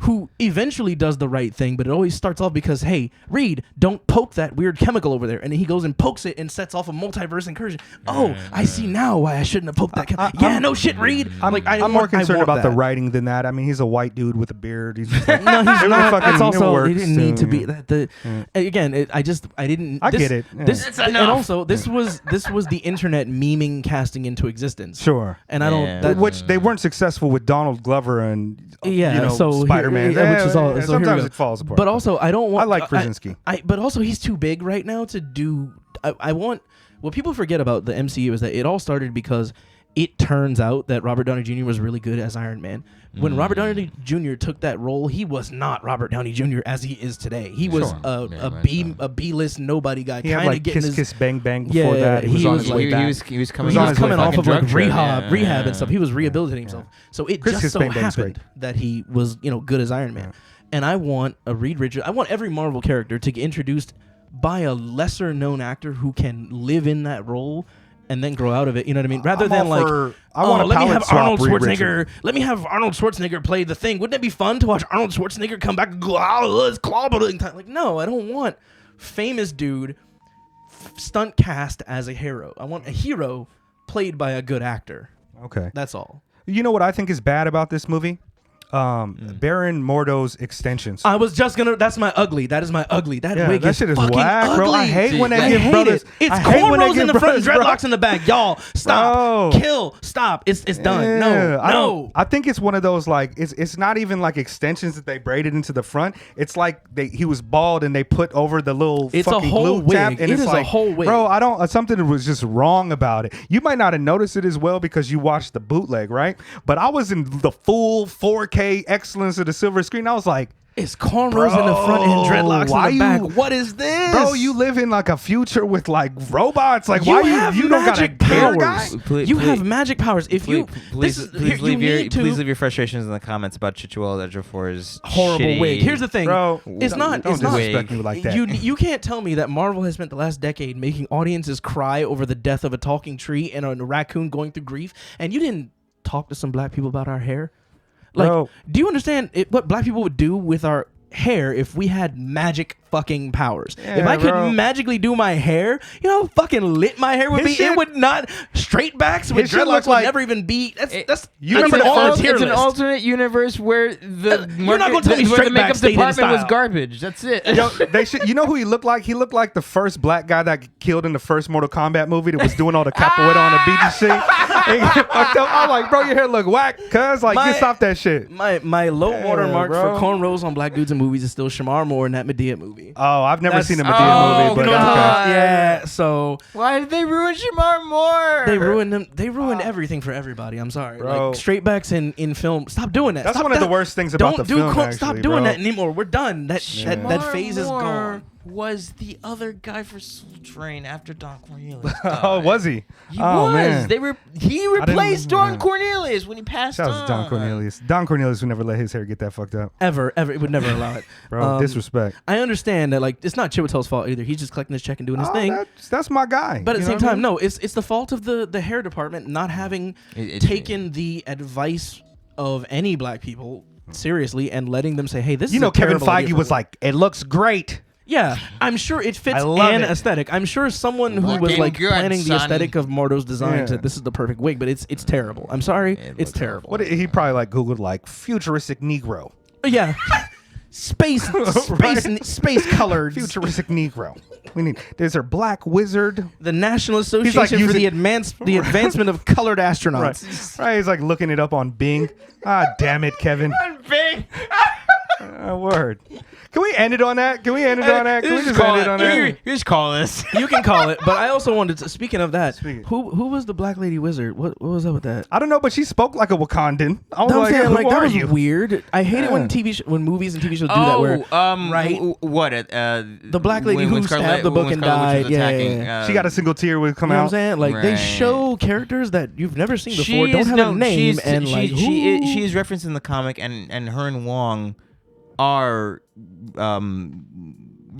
who eventually does the right thing, but it always starts off because, hey, Reed, don't poke that weird chemical over there. And then he goes and pokes it and sets off a multiverse incursion. Oh, I see now why I shouldn't have poked that chemical. No shit, Reed. I'm more concerned about the writing than that. I mean, he's a white dude with a beard. He's just like, no, he's not. That's also, works, he didn't need to be that. Again, I didn't. I get it. Yeah. And also, this was the internet memeing casting into existence. Sure. And I don't. Which they weren't successful with Donald Glover and so Spider-Man. which is all. So sometimes it falls apart. But also, I don't want. I like Krasinski. But also, he's too big right now to do. I want. What people forget about the MCU is that it all started because it turns out that Robert Downey Jr. was really good as Iron Man. When Robert Downey Jr. took that role, he was not Robert Downey Jr. as he is today. He was a B-list nobody guy. He had like Kiss Bang Bang before that. He was coming off of like rehab and stuff. He was rehabilitating himself. So it just so happened that he was good as Iron Man. And I want a Reed Richards. I want every Marvel character to get introduced by a lesser known actor who can live in that role and then grow out of it. You know what I mean? Rather than like, let me have Arnold Schwarzenegger. Let me have Arnold Schwarzenegger play the Thing. Wouldn't it be fun to watch Arnold Schwarzenegger come back and go, it's claw-building time? Like, no, I don't want famous dude stunt cast as a hero. I want a hero played by a good actor. Okay. That's all. You know what I think is bad about this movie? Baron Mordo's extensions. I was just gonna. That's my ugly. That is my ugly. That wig is shit is fucking whack, ugly. bro. I hate when they give brothers. It's cornrows in the front, and dreadlocks in the back. Y'all, stop. Kill. Stop. It's done. Yeah, No. I think it's one of those like it's not even like extensions that they braided into the front. It's like he was bald and they put over the little fucking glue tab, and it's like, a whole wig. Bro, something was just wrong about it. You might not have noticed it as well because you watched the bootleg, right? But I was in the full 4K excellence of the silver screen. I was like, it's cornrows in the front and dreadlocks in the back. What is this? Bro, you live in like a future with like robots. Like, why you don't got a hair guy? You have magic powers. If you please leave your frustrations in the comments about Chiwetel Ejiofor's horrible wig. Here's the thing, bro. It's not disrespect me like that. You can't tell me that Marvel has spent the last decade making audiences cry over the death of a talking tree and a raccoon going through grief, and you didn't talk to some black people about our hair. Like, bro, do you understand what black people would do with our hair if we had magic fucking powers? Yeah, if I could magically do my hair, you know how fucking lit my hair would be? It would not, straight backs with dreadlocks would never even be. That's you remember it's an alternate universe where the you're not gonna tell me the makeup department was garbage. That's it. They should. You know who he looked like? He looked like the first black guy that got killed in the first Mortal Kombat movie that was doing all the capoeira on the beach and shit. I'm like, bro, your hair look whack. Cuz like, get stop that shit. My low water mark for cornrows on black dudes in movies is still Shamar Moore in that Medea movie. Oh, I've never seen a Medea movie, but okay. Yeah, so why did they ruin Shamar Moore? They ruined him. They ruined everything for everybody. I'm sorry, bro. Like, straight backs in film. Stop doing that. That's one of the worst things about the film. Stop doing that anymore. We're done. That phase is gone. Was the other guy for Soul Train after Don Cornelius died. Oh, was he? He was. Man. He replaced Don Cornelius when he passed on. That was Don Cornelius. Don Cornelius would never let his hair get that fucked up. Ever. It would never allow it. Bro, disrespect. I understand that, like, it's not Chiwetel's fault either. He's just collecting his check and doing his thing. That's my guy. But at the same time, no, it's the fault of the hair department not having taken the advice of any black people seriously and letting them say, hey, this is a Kevin Feige was like, it looks great. Yeah, I'm sure it fits an aesthetic. I'm sure someone who was like planning the aesthetic of Mordo's design said this is the perfect wig, but it's terrible. I'm sorry, it's terrible. What he probably like Googled like futuristic Negro. Yeah, space colored futuristic Negro. There's a black wizard. The National Association for the Advancement of Colored Astronauts. Right, he's like looking it up on Bing. Ah, damn it, Kevin. On Bing. Word. Can we end it on that? Can we just end it on that? Just call this. You can call it, but I also wanted to. Speaking of that, Speaking. who was the Black Lady Wizard? What was up with that? I don't know, but she spoke like a Wakandan. I was I'm like, saying, who like, that are was you? weird. I hate it when when movies and TV shows do that. Where right? What? The black lady who stabbed the book and died. Yeah. She got a single tear would come You know what I'm out. saying? Like they Right. show characters that you've never seen before, don't have a name, and like she is referenced in the comic, and her and Wong are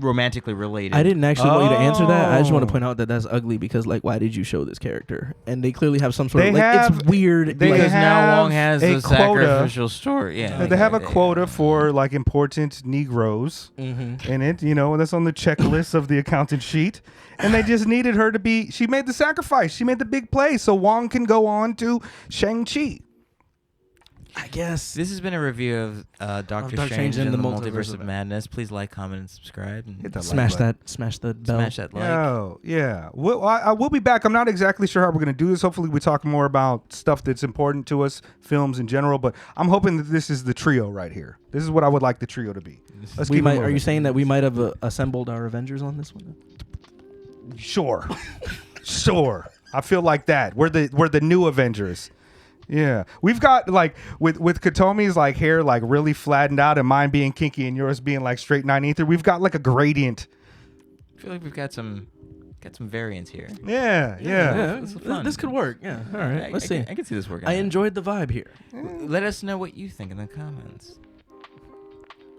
romantically related. I didn't actually want you to answer that. I just want to point out that that's ugly because, like, why did you show this character? And they clearly have some sort of, like, it's weird. They because now have Wong has a the quota. sacrificial story. Yeah, They have a quota for like important Negroes in it. You know, that's on the checklist of the accountant sheet. And they just needed her to be. She made the sacrifice. She made the big play, so Wong can go on to Shang-Chi. I guess. This has been a review of Doctor Strange and the Multiverse of Madness. Please like, comment, and subscribe. And Hit that Smash like button. that. Smash the bell. Smash that like. Oh, yeah. We'll be back. I'm not exactly sure how we're going to do this. Hopefully, we talk more about stuff that's important to us, films in general. But I'm hoping that this is the trio right here. This is what I would like the trio to be. Let's keep it Are moving. you saying that we might have assembled our Avengers on this one? Sure. Sure. I feel like that. We're the new Avengers. Yeah. We've got like with Katohmy's like hair like really flattened out and mine being kinky and yours being like straight 9 ether. We've got like a gradient. I feel like we've got some variants here. Yeah. This is fun. This could work. Yeah. All right. Let's see. I can see this working. I enjoyed the vibe here. Let us know what you think in the comments.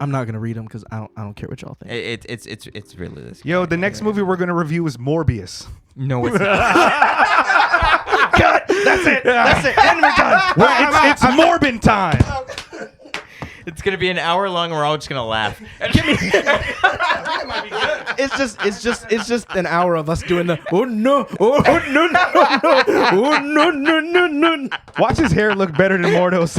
I'm not gonna read them because I don't care what y'all think. It's really this. Yo, the next movie we're gonna review is Morbius. No, it's not. Cut. That's it. That's it. And we're done. It's Morbin time. It's gonna be an hour long. We're all just gonna laugh. It's just an hour of us doing the oh no, no. Watch his hair look better than Mordo's.